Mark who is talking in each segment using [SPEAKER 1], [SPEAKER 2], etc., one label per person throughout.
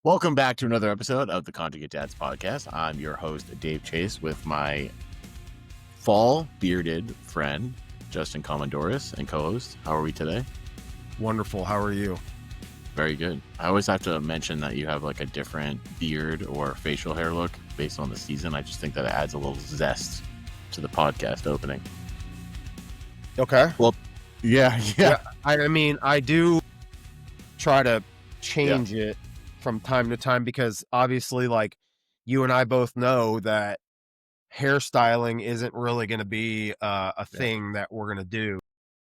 [SPEAKER 1] Welcome back to another episode of the Conjugate Dads podcast. I'm your host, Dave Chase, with my fall bearded friend, Justin Commandoris, and co-host. How are we today?
[SPEAKER 2] Wonderful. How are you?
[SPEAKER 1] Very good. I always have to mention that you have like a different beard or facial hair look based on the season. I just think that it adds a little zest to the podcast opening.
[SPEAKER 2] Okay.
[SPEAKER 1] Well, yeah.
[SPEAKER 2] I mean, I do try to change it from time to time because obviously, like, you and I both know that hairstyling isn't really going to be a thing that we're going to do.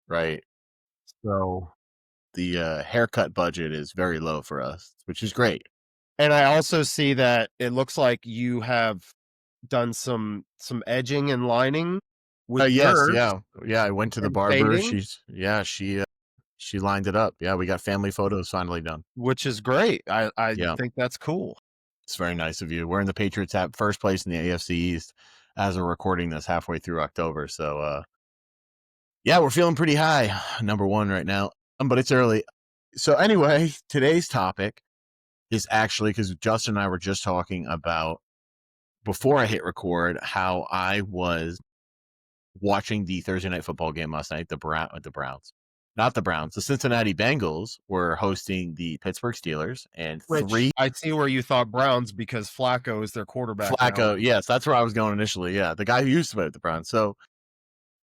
[SPEAKER 1] Right.
[SPEAKER 2] So,
[SPEAKER 1] The haircut budget is very low for us, which is great.
[SPEAKER 2] and I also see that it looks like you have done some edging and lining with
[SPEAKER 1] Yes,
[SPEAKER 2] yours.
[SPEAKER 1] yeah. I went to the
[SPEAKER 2] And
[SPEAKER 1] barber.
[SPEAKER 2] fading?
[SPEAKER 1] She lined it up. Yeah, we got family photos finally done.
[SPEAKER 2] Which is great. I
[SPEAKER 1] Yeah.
[SPEAKER 2] think that's cool.
[SPEAKER 1] It's very nice of you. We're in the Patriots at first place in the AFC East as we're recording this halfway through October. So, yeah, we're feeling pretty high. Number one right now, but it's early. So anyway, today's topic is actually because Justin and I were just talking about before I hit record how I was watching the Thursday night football game last night. The Browns, not the Browns. The Cincinnati Bengals were hosting the Pittsburgh Steelers, and
[SPEAKER 2] Which I see where you thought Browns because Flacco is their quarterback now.
[SPEAKER 1] Flacco, yes, that's where I was going initially. Yeah, the guy who used to play with the Browns. So,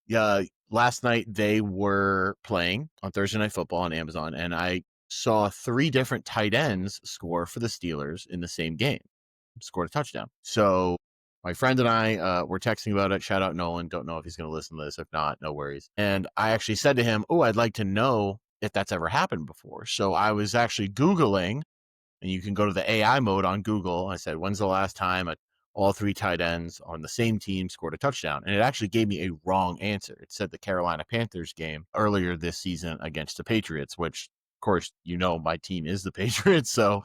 [SPEAKER 1] yeah, last night they were playing on Thursday Night Football on Amazon, and I saw 3 different tight ends score for the Steelers in the same game, scored a touchdown. So my friend and I were texting about it. Shout out Nolan. Don't know if he's going to listen to this. If not, no worries. And I actually said to him, "Oh, I'd like to know if that's ever happened before." So I was actually Googling. And you can go to the AI mode on Google. I said, when's the last time all 3 tight ends on the same team scored a touchdown? And it actually gave me a wrong answer. It said the Carolina Panthers game earlier this season against the Patriots, which, of course, my team is the Patriots. So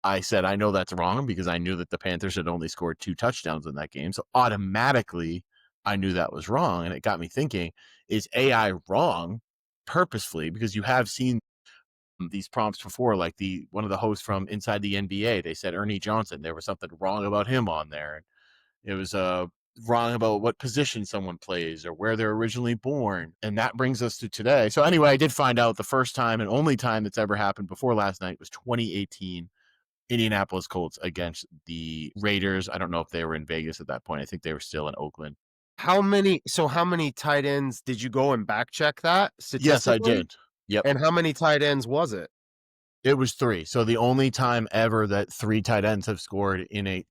[SPEAKER 1] I said, I know that's wrong because I knew that the Panthers had only scored 2 touchdowns in that game. So automatically, I knew that was wrong. And it got me thinking, is AI wrong purposefully? Because you have seen these prompts before, like one of the hosts from Inside the NBA, they said Ernie Johnson, there was something wrong about him on there. It was wrong about what position someone plays or where they're originally born. And that brings us to today. So anyway, I did find out the first time and only time that's ever happened before last night was 2018 Indianapolis Colts against the Raiders. I don't know if they were in Vegas at that point. I think they were still in Oakland.
[SPEAKER 2] How many tight ends did you go and back check that statistically?
[SPEAKER 1] Yes, I did. Yep.
[SPEAKER 2] And how many tight ends was it?
[SPEAKER 1] It was 3. So the only time ever that 3 tight ends have scored in a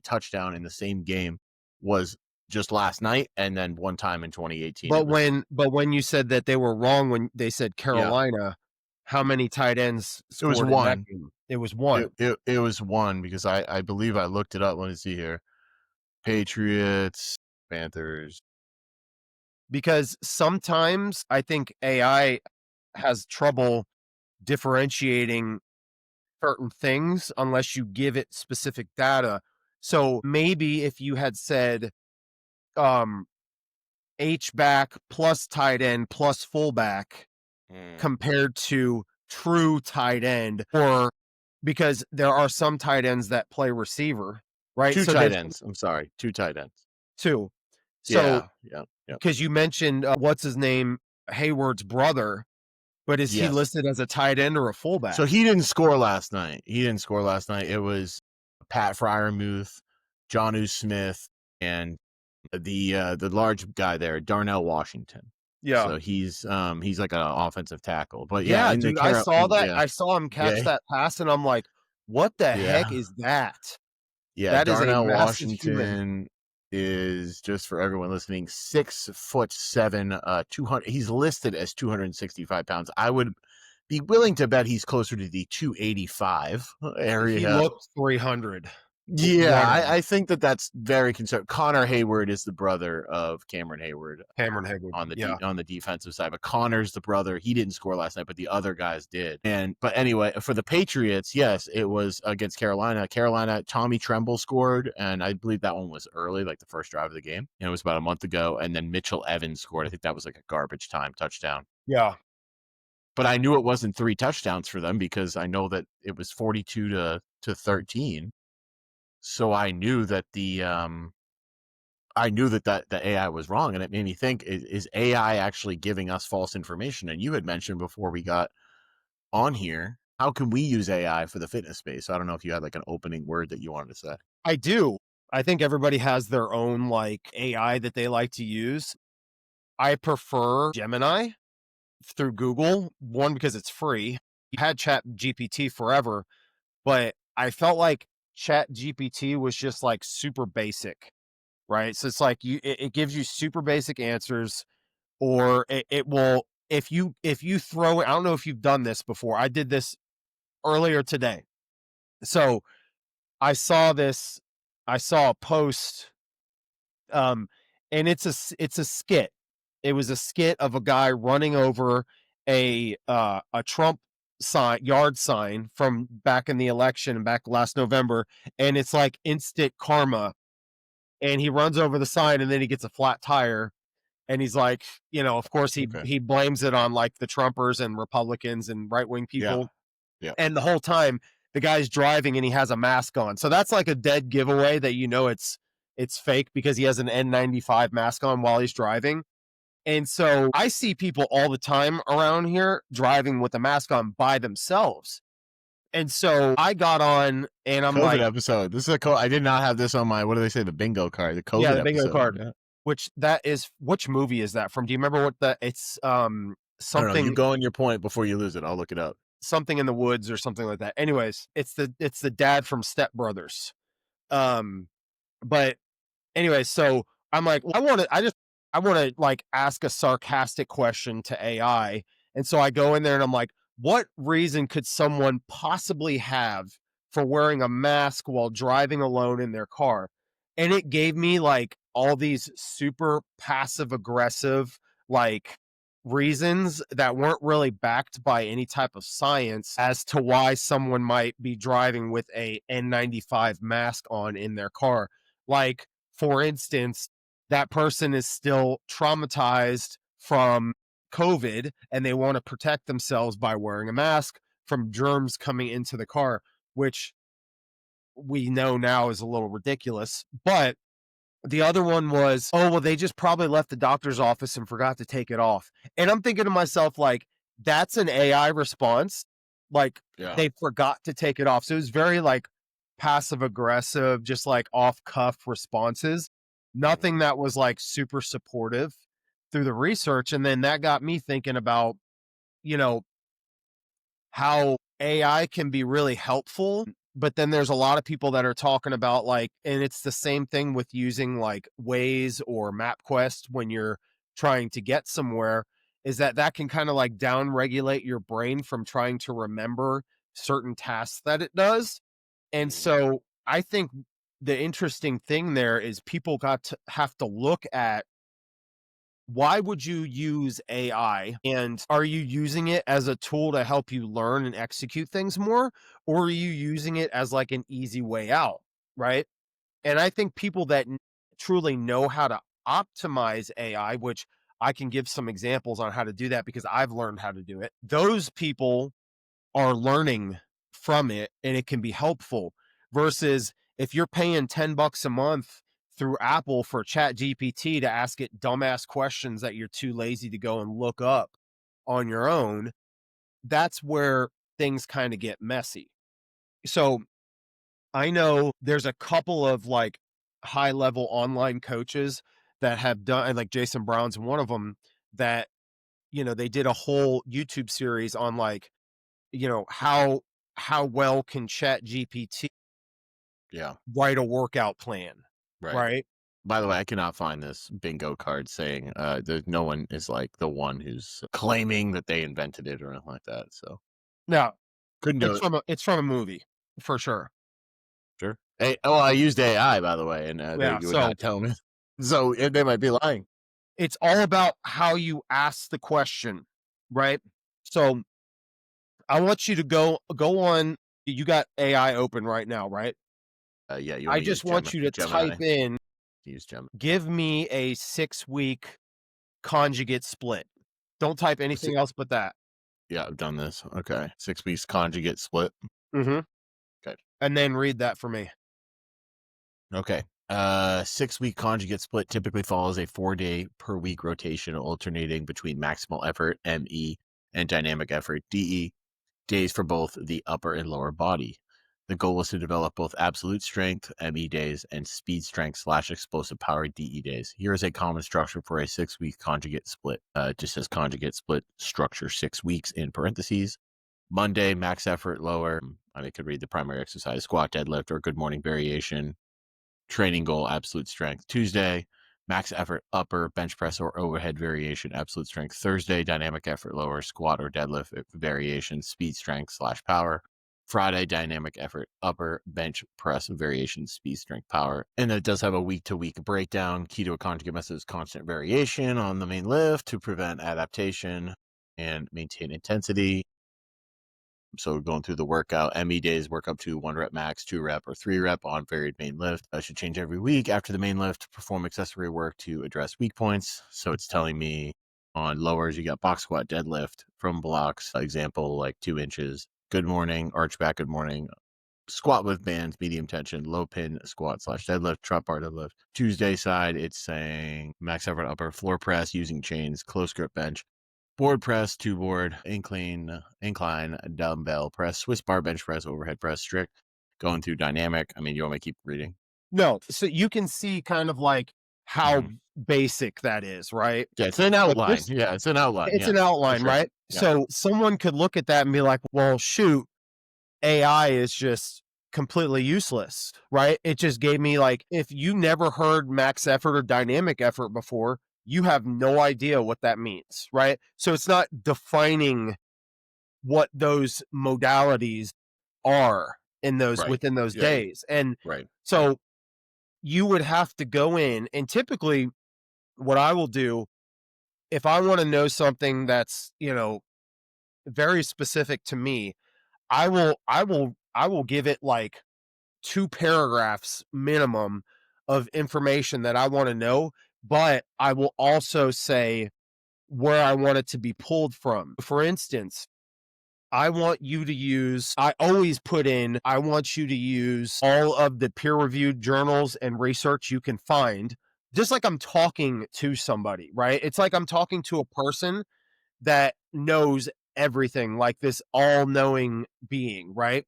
[SPEAKER 1] touchdown in the same game was just last night, and then one time in 2018.
[SPEAKER 2] But when you said that they were wrong when they said Carolina, how many tight ends scored?
[SPEAKER 1] It was 1.
[SPEAKER 2] In that game? It was 1.
[SPEAKER 1] It was 1 because I believe I looked it up. Let me see here. Patriots, Panthers.
[SPEAKER 2] Because sometimes I think AI has trouble differentiating certain things unless you give it specific data. So maybe if you had said H-back plus tight end plus fullback compared to true tight end, or because there are some tight ends that play receiver, right?
[SPEAKER 1] 2 tight ends. I'm sorry, 2 tight ends.
[SPEAKER 2] 2. So
[SPEAKER 1] yeah.
[SPEAKER 2] Because you mentioned what's his name, Hayward's brother, but is he listed as a tight end or a fullback?
[SPEAKER 1] So he didn't score last night. It was Pat Freiermuth, Jonnu Smith, and the large guy there, Darnell Washington.
[SPEAKER 2] Yeah.
[SPEAKER 1] So he's like an offensive tackle. But
[SPEAKER 2] yeah, dude, I saw that. I saw him catch that pass, and I'm like, what the heck is that?
[SPEAKER 1] Yeah,
[SPEAKER 2] that
[SPEAKER 1] Darnell
[SPEAKER 2] is a
[SPEAKER 1] Washington is, just for everyone listening, 6'7", 200. He's listed as 265 pounds. I would be willing to bet he's closer to the 285 area.
[SPEAKER 2] He looks 300.
[SPEAKER 1] Yeah, I think that's very concerned. Connor Hayward is the brother of Cameron Hayward. On the defensive side, but Connor's the brother. He didn't score last night, but the other guys did. But anyway, for the Patriots, yes, it was against Carolina. Tommy Tremble scored, and I believe that one was early, like the first drive of the game. And it was about a month ago. And then Mitchell Evans scored. I think that was like a garbage time touchdown.
[SPEAKER 2] Yeah.
[SPEAKER 1] but I knew it wasn't 3 touchdowns for them because I know that it was 42 to 13. So I knew that the AI was wrong, and it made me think: is AI actually giving us false information? And you had mentioned before we got on here, how can we use AI for the fitness space? So I don't know if you had like an opening word that you wanted to say.
[SPEAKER 2] I do. I think everybody has their own like AI that they like to use. I prefer Gemini through Google, one because it's free. You had Chat GPT forever, but I felt like Chat GPT was just like super basic, right? So it's like it gives you super basic answers, or it will if you throw it. I don't know if you've done this before. I did this earlier today. So I saw this. I saw a post, um, and it's a skit. It was a skit of a guy running over a Trump yard sign from back in the election back last November, and it's like instant karma. And he runs over the sign, and then he gets a flat tire, and he's like, of course
[SPEAKER 1] Okay.
[SPEAKER 2] he blames it on like the Trumpers and Republicans and right wing
[SPEAKER 1] Yeah.
[SPEAKER 2] people.
[SPEAKER 1] Yeah.
[SPEAKER 2] And the whole time the guy's driving and he has a mask on. So that's like a dead giveaway that it's fake because he has an N95 mask on while he's driving. And so I see people all the time around here driving with a mask on by themselves. And so I got on and I'm
[SPEAKER 1] COVID
[SPEAKER 2] like,
[SPEAKER 1] episode. This is I did not have this on my, what do they say, the bingo card, the
[SPEAKER 2] yeah,
[SPEAKER 1] COVID
[SPEAKER 2] the bingo
[SPEAKER 1] episode.
[SPEAKER 2] card,
[SPEAKER 1] Yeah.
[SPEAKER 2] which movie is that from? Do you remember what it's
[SPEAKER 1] I don't know. You
[SPEAKER 2] something
[SPEAKER 1] go on your point before you lose it. I'll look it up.
[SPEAKER 2] something in the woods or something like that. Anyways, it's the dad from Step Brothers. Um but anyway, so I'm like, well, I want to like ask a sarcastic question to AI. And so I go in there and I'm like, what reason could someone possibly have for wearing a mask while driving alone in their car? And it gave me like all these super passive aggressive like reasons that weren't really backed by any type of science as to why someone might be driving with a N95 mask on in their car. Like, for instance, that person is still traumatized from COVID and they want to protect themselves by wearing a mask from germs coming into the car, which we know now is a little ridiculous. But the other one was, oh, well, they just probably left the doctor's office and forgot to take it off. And I'm thinking to myself, like, that's an AI response. Like,
[SPEAKER 1] Yeah.
[SPEAKER 2] they forgot to take it off. So it was very like passive aggressive, just like off cuff responses.
[SPEAKER 1] Mhm.
[SPEAKER 2] Nothing that was like super supportive through the research. And then that got me thinking about, you know, how AI can be really helpful, but then there's a lot of people that are talking about like, and it's the same thing with using like Waze or MapQuest when you're trying to get somewhere, is that can kind of like down regulate your brain from trying to remember certain tasks that it does. And
[SPEAKER 1] Mhm.
[SPEAKER 2] so I think the interesting thing there is people got to have to look at, why would you use AI? And are you using it as a tool to help you learn and execute things more? Or are you using it as like an easy way out? Right. And I think people that truly know how to optimize AI, which I can give some examples on how to do that because I've learned how to do it, those people are learning from it and it can be helpful versus if you're paying 10 bucks a month through Apple for Chat GPT to ask it dumbass questions that you're too lazy to go and look up on your own, that's where things kind of get messy. So I know there's a couple of like high level online coaches that have done, and like Jason Brown's one of them, that, they did a whole YouTube series on like, how well can Chat GPT
[SPEAKER 1] Yeah.
[SPEAKER 2] write a workout plan,
[SPEAKER 1] Right.
[SPEAKER 2] right?
[SPEAKER 1] By the way, I cannot find this bingo card saying there's no one is like the one who's claiming that they invented it or anything like that. So
[SPEAKER 2] Now,
[SPEAKER 1] couldn't do it.
[SPEAKER 2] it's from a movie for sure.
[SPEAKER 1] Sure. Hey, oh, I used AI by the way, and they
[SPEAKER 2] Yeah,
[SPEAKER 1] would
[SPEAKER 2] so
[SPEAKER 1] not tell me. So they might be lying.
[SPEAKER 2] it's all about how you ask the question, right? So I want you to go on. You got AI open right now, right?
[SPEAKER 1] Yeah, you want
[SPEAKER 2] I
[SPEAKER 1] me to use
[SPEAKER 2] just want you to
[SPEAKER 1] Gemini?
[SPEAKER 2] type in,
[SPEAKER 1] Use Gemini.
[SPEAKER 2] give me a 6-week conjugate split. Don't type
[SPEAKER 1] Si-
[SPEAKER 2] anything else but that.
[SPEAKER 1] Yeah, I've done this. Okay. 6 weeks conjugate split.
[SPEAKER 2] Mhm.
[SPEAKER 1] Okay.
[SPEAKER 2] And then read that for me.
[SPEAKER 1] Okay. 6 week conjugate split typically follows a 4-day per week rotation alternating between maximal effort, ME, and dynamic effort, DE, days for both the upper and lower body. The goal is to develop both absolute strength, ME days, and speed strength slash explosive power, DE days. Here is a common structure for a 6 week conjugate split. It just says conjugate split structure 6 weeks in parentheses. Monday, max effort lower. I could read the primary exercise, squat, deadlift, or good morning variation. Training goal, absolute strength. Tuesday, max effort upper, bench press or overhead variation, absolute strength. Thursday, dynamic effort lower, squat or deadlift variation, speed strength slash power. Friday, dynamic effort upper, bench press variation, speed strength power. And it does have a week to week breakdown. Key to a conjugate method is constant variation on the main lift to prevent adaptation and maintain intensity. So going through the workout, ME days work up to 1 rep max, 2 rep, or 3 rep on varied main lift. I should change every week after the main lift, perform accessory work to address weak points. So it's telling me on lowers, you got box squat, deadlift from blocks, example, like 2 inches. Good morning, arch back, good morning. Squat with bands, medium tension, low pin squat slash deadlift, trap bar deadlift. Tuesday side, it's saying max effort upper, floor press using chains, close grip bench, board press, two board, incline, dumbbell press, Swiss bar bench press, overhead press, strict. Going through dynamic. You want me to keep reading?
[SPEAKER 2] No, so you can see kind of like how
[SPEAKER 1] Mhm.
[SPEAKER 2] basic that is, right?
[SPEAKER 1] Yeah, it's an
[SPEAKER 2] But
[SPEAKER 1] outline.
[SPEAKER 2] this
[SPEAKER 1] Yeah, it's an outline.
[SPEAKER 2] it's
[SPEAKER 1] Yeah,
[SPEAKER 2] an
[SPEAKER 1] for
[SPEAKER 2] outline,
[SPEAKER 1] sure.
[SPEAKER 2] right?
[SPEAKER 1] Yeah.
[SPEAKER 2] So someone could look at that and be like, "Well, shoot, AI is just completely useless," right? It just gave me like if you never heard max effort or dynamic effort before, you have no idea what that means, right? So it's not defining what those modalities are in those
[SPEAKER 1] Right.
[SPEAKER 2] within those
[SPEAKER 1] Yeah.
[SPEAKER 2] days. And
[SPEAKER 1] Right. Right.
[SPEAKER 2] so you would have to go in and typically what I will do if I want to know something that's, very specific to me, I will give it like 2 paragraphs minimum of information that I want to know, but I will also say where I want it to be pulled from. For instance, I always put in, I want you to use all of the peer reviewed journals and research you can find, just like I'm talking to somebody, right? It's like I'm talking to a person that knows everything, like this all knowing being, right?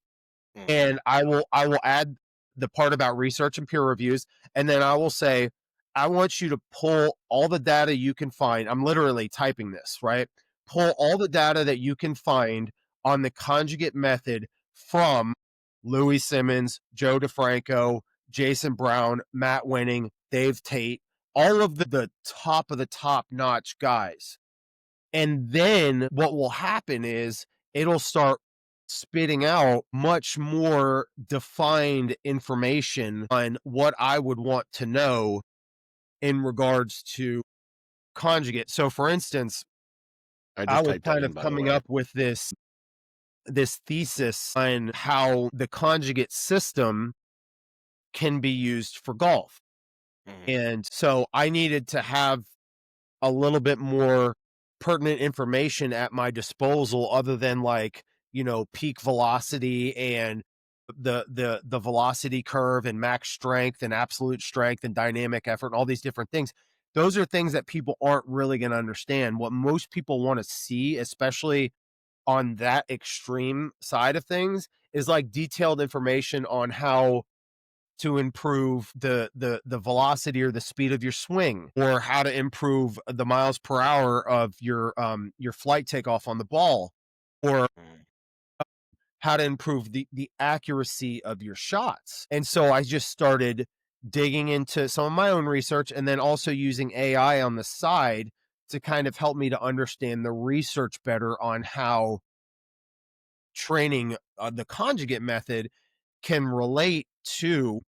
[SPEAKER 1] Mhm.
[SPEAKER 2] And I will add the part about research and peer reviews, and then I will say, I want you to pull all the data you can find. I'm literally typing this, right? Pull all the data that you can find on the conjugate method from Louis Simmons, Joe DeFranco, Jason Brown, Matt Winning, Dave Tate, all of the top notch guys. And then what will happen is it'll start spitting out much more defined information on what I would want to know in regards to conjugate. So for instance,
[SPEAKER 1] I
[SPEAKER 2] I
[SPEAKER 1] just
[SPEAKER 2] was
[SPEAKER 1] typed that
[SPEAKER 2] kind
[SPEAKER 1] in,
[SPEAKER 2] of
[SPEAKER 1] by the
[SPEAKER 2] coming
[SPEAKER 1] way.
[SPEAKER 2] up with this thesis on how the conjugate system can be used for golf.
[SPEAKER 1] Mhm.
[SPEAKER 2] And so I needed to have a little bit more pertinent information at my disposal other than like, peak velocity and the velocity curve and max strength and absolute strength and dynamic effort and all these different things. Those are things that people aren't really going to understand. What most people want to see, especially on that extreme side of things, is like detailed information on how to improve the velocity or the speed of your swing, or how to improve the miles per hour of your flight takeoff on the ball, or
[SPEAKER 1] Mhm.
[SPEAKER 2] how to improve the accuracy of your shots. And so I just started digging into some of my own research and then also using AI on the side to kind of help me to understand the research better on how training the conjugate method can relate to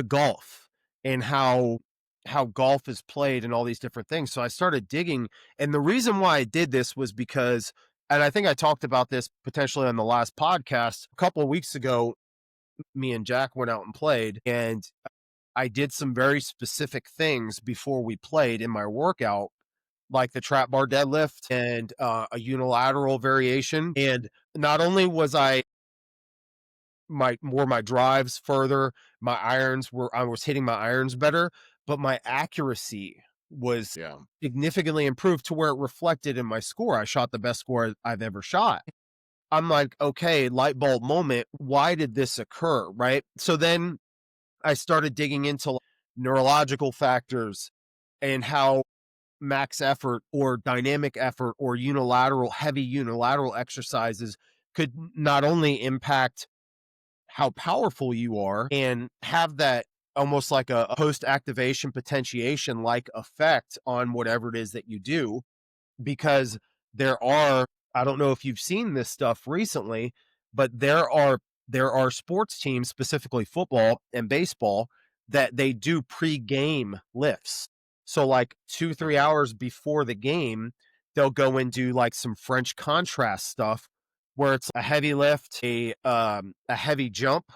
[SPEAKER 2] golf and how golf is played and all these different things. So I started digging, and the reason why I did this was because, and I think I talked about this potentially on the last podcast a couple of weeks ago. Me and Jack went out and played, and I did some very specific things before we played in my workout like the trap bar deadlift and a unilateral variation. And not only was my drives further, I was hitting my irons better, but my accuracy was
[SPEAKER 1] Yeah.
[SPEAKER 2] significantly improved to where it reflected in my score. I shot the best score I've ever shot. I'm like, okay, light bulb moment. Why did this occur? Right. So then I started digging into neurological factors and how max effort or dynamic effort or heavy unilateral exercises could not only impact how powerful you are and have that almost like a post activation potentiation like effect on whatever it is that you do, because there are, I don't know if you've seen this stuff recently, but there are sports teams, specifically football and baseball, that they do pre-game lifts. So like 2-3 hours before the game, they'll go and do like some French contrast stuff where it's a heavy lift, a heavy jump,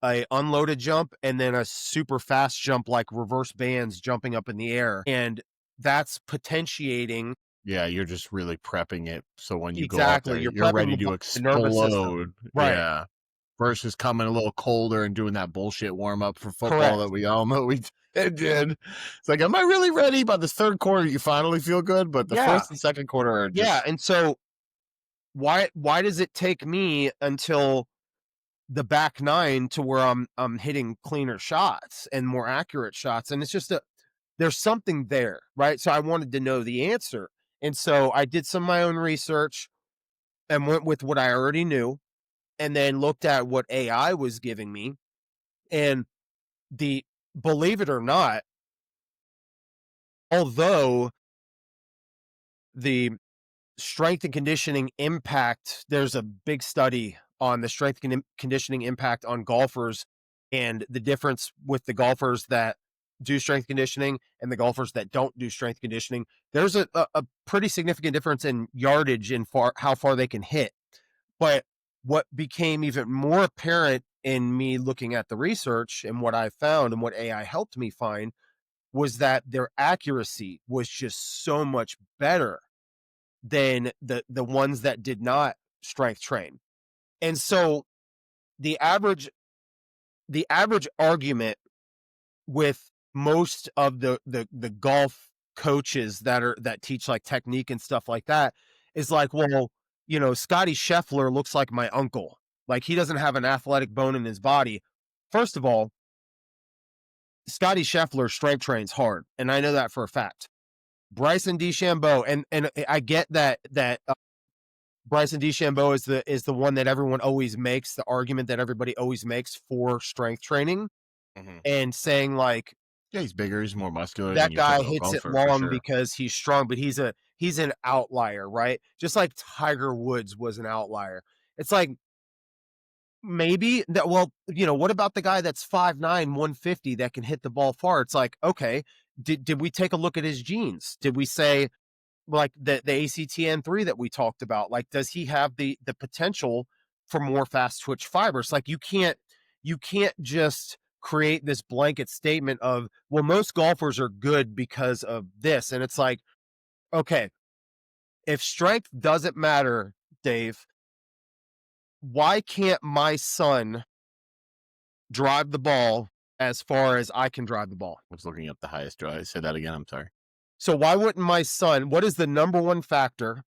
[SPEAKER 2] a unloaded jump, and then a super fast jump like reverse bands jumping up in the air. And that's potentiating.
[SPEAKER 1] Yeah, you're just really prepping it, so when you go up
[SPEAKER 2] Exactly,
[SPEAKER 1] there,
[SPEAKER 2] you're
[SPEAKER 1] you're
[SPEAKER 2] prepping
[SPEAKER 1] ready to
[SPEAKER 2] the nervous system.
[SPEAKER 1] explode.
[SPEAKER 2] Right,
[SPEAKER 1] Yeah, versus coming a little colder and doing that bullshit warm up for football that
[SPEAKER 2] correct.
[SPEAKER 1] we all know we did. It's like, am I really ready? By the third quarter, you finally feel good, but the
[SPEAKER 2] Yeah,
[SPEAKER 1] first and second quarter are
[SPEAKER 2] yeah,
[SPEAKER 1] just
[SPEAKER 2] and so why does it take me until the back 9 to where I'm hitting cleaner shots and more accurate shots? And it's just there's something there, right? So I wanted to know the answer, and so I did some of my own research and went with what I already knew, and then looked at what AI was giving me, and the believe it or not, although the strength and conditioning impact, there's a big study on the conditioning impact on golfers and the difference with the golfers that do strength conditioning and the golfers that don't do strength conditioning. There's a pretty significant difference in yardage and how far they can hit. But what became even more apparent in me looking at the research and what I found and what AI helped me find was that their accuracy was just so much better than the ones that did not strength train. And so the average the average argument with most of the golf coaches that teach like technique and stuff like that is like, well, Scotty Scheffler looks like my uncle. Like he doesn't have an athletic bone in his body. First of all, Scotty Scheffler strength trains hard, and I know that for a fact. Bryson DeChambeau, and I get that Bryson DeChambeau is the one that everyone always makes, the argument that everybody always makes for strength training
[SPEAKER 1] mhm.
[SPEAKER 2] and saying like
[SPEAKER 1] Yeah, he's bigger, he's more muscular than
[SPEAKER 2] that
[SPEAKER 1] your
[SPEAKER 2] guy
[SPEAKER 1] typical
[SPEAKER 2] hits it
[SPEAKER 1] golfer for
[SPEAKER 2] long
[SPEAKER 1] sure.
[SPEAKER 2] because he's strong, but he's an outlier, right? Just like Tiger Woods was an outlier. It's like maybe that, well, what about the guy that's 5'9", 150 that can hit the ball far? It's like, okay, did we take a look at his genes? Did we say like the ACTN3 that we talked about, like does he have the potential for more fast twitch fibers? Like you can't just create this blanket statement of, well, most golfers are good because of this. And it's like, okay, if strength doesn't matter, Dave, why can't my son drive the ball as far as I can drive the ball?
[SPEAKER 1] I was looking up the highest drive. Say that again. I'm sorry.
[SPEAKER 2] So why wouldn't my son, what is the number one factor,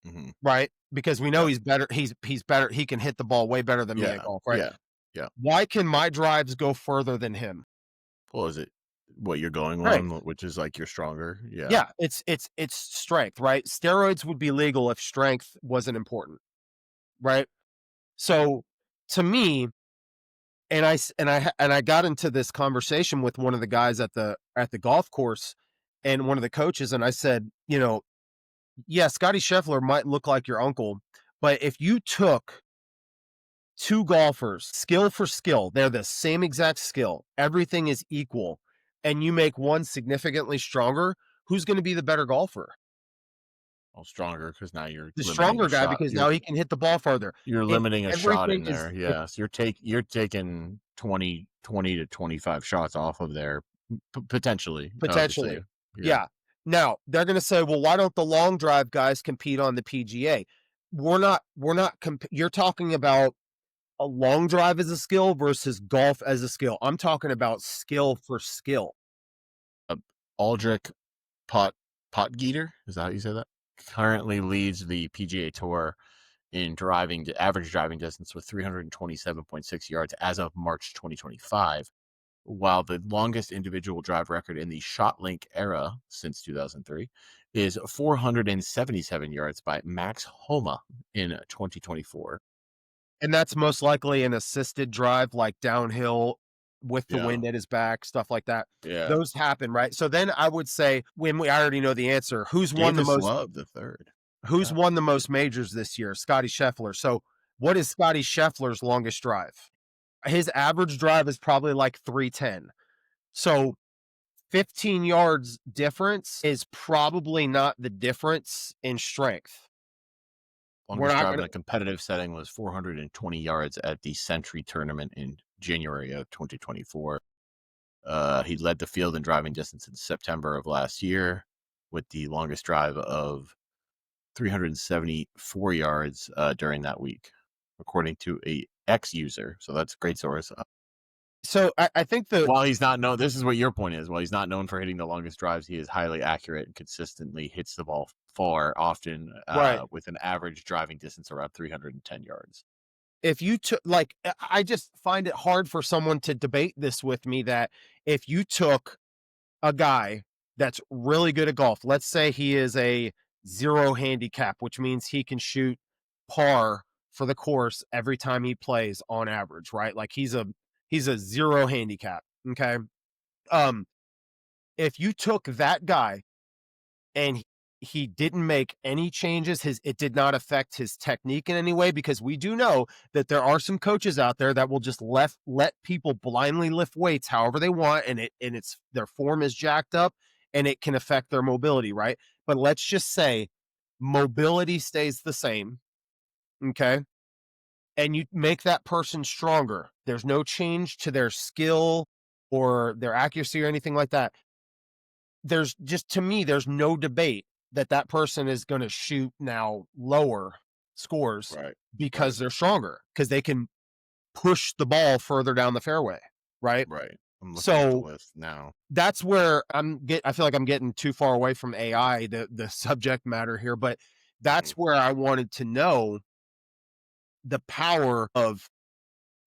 [SPEAKER 1] Hmm.
[SPEAKER 2] right? Because we know
[SPEAKER 1] Yeah,
[SPEAKER 2] he's better, he's better, he can hit the ball way better than me at
[SPEAKER 1] yeah,
[SPEAKER 2] golf, right?
[SPEAKER 1] yeah, yeah.
[SPEAKER 2] Why can my drives go further than him?
[SPEAKER 1] Well, is it what you're going on,
[SPEAKER 2] Strength.
[SPEAKER 1] which is like you're stronger? Yeah.
[SPEAKER 2] Yeah, it's strength, right? Steroids would be legal if strength wasn't important, right? So to me, and I got into this conversation with one of the guys at the golf course and one of the coaches, and I said, yeah, Scotty Scheffler might look like your uncle, but if you took two golfers, skill for skill, they're the same exact skill, everything is equal, and you make one significantly stronger, who's going to be the better golfer?
[SPEAKER 1] Well, stronger because now you're
[SPEAKER 2] The
[SPEAKER 1] limiting
[SPEAKER 2] stronger
[SPEAKER 1] a
[SPEAKER 2] guy,
[SPEAKER 1] shot.
[SPEAKER 2] because now he can hit the ball farther.
[SPEAKER 1] You're
[SPEAKER 2] If
[SPEAKER 1] limiting a shot
[SPEAKER 2] everything
[SPEAKER 1] in
[SPEAKER 2] is
[SPEAKER 1] there.
[SPEAKER 2] if
[SPEAKER 1] Yes, you're taking 20 to 25 shots off of there potentially. I'll just say,
[SPEAKER 2] potentially.
[SPEAKER 1] yeah.
[SPEAKER 2] Yeah. Now, they're gonna say, "Well, why don't the long drive guys compete on the PGA?" We're not you're talking about a long drive as a skill versus golf as a skill. I'm talking about skill for skill.
[SPEAKER 1] Uh, Aldrich Pot Potgieter, is that how you say that? Currently leads the PGA Tour in average driving distance with 327.6 yards as of March 2025, while the longest individual drive record in the ShotLink era since 2003 is 477 yards by Max Homa in 2024.
[SPEAKER 2] And that's most likely an assisted drive, like downhill with the
[SPEAKER 1] Yeah,
[SPEAKER 2] wind at his back, stuff like that.
[SPEAKER 1] yeah.
[SPEAKER 2] Those happen, right? So then I would say when I already know the answer,
[SPEAKER 1] Davis Love the third.
[SPEAKER 2] who's
[SPEAKER 1] Yeah,
[SPEAKER 2] won the most majors this year? Scotty Scheffler. So what is Scotty Scheffler's longest drive? His average drive is probably like 310. So 15 yards difference is probably not the difference in strength. We're
[SPEAKER 1] longest
[SPEAKER 2] not
[SPEAKER 1] drive in
[SPEAKER 2] gonna
[SPEAKER 1] a competitive setting was 420 yards at the Century Tournament in January of 2024. He led the field in driving distance in September of last year with the longest drive of 374 yards during that week, according to a X user. So that's a great source.
[SPEAKER 2] so I think the
[SPEAKER 1] While he's not known, this is what your point is. While he's not known for hitting the longest drives, he is highly accurate and consistently hits the ball far, often
[SPEAKER 2] right.
[SPEAKER 1] with an average driving distance around 310 yards.
[SPEAKER 2] If you took like I just find it hard for someone to debate this with me that if you took a guy that's really good at golf, let's say he is a 0 handicap, which means he can shoot par for the course every time he plays on average, right? Like he's a 0 handicap, okay? Um if you took that guy and he didn't make any changes, it did not affect his technique in any way, because we do know that there are some coaches out there that will just let people blindly lift weights however they want, and it's their form is jacked up and it can affect their mobility, right? But let's just say mobility stays the same, okay? And you make that person stronger. There's no change to their skill or their accuracy or anything like that. There's just, to me, there's no debate that that person is going to shoot now lower scores
[SPEAKER 1] Right. Right.
[SPEAKER 2] because they're stronger, because they can push the ball further down the fairway, right?
[SPEAKER 1] Right. I'm looking at the
[SPEAKER 2] So
[SPEAKER 1] list now.
[SPEAKER 2] that's where I feel like I'm getting too far away from AI, the subject matter here, but
[SPEAKER 1] Mhm.
[SPEAKER 2] that's where I wanted to know the power of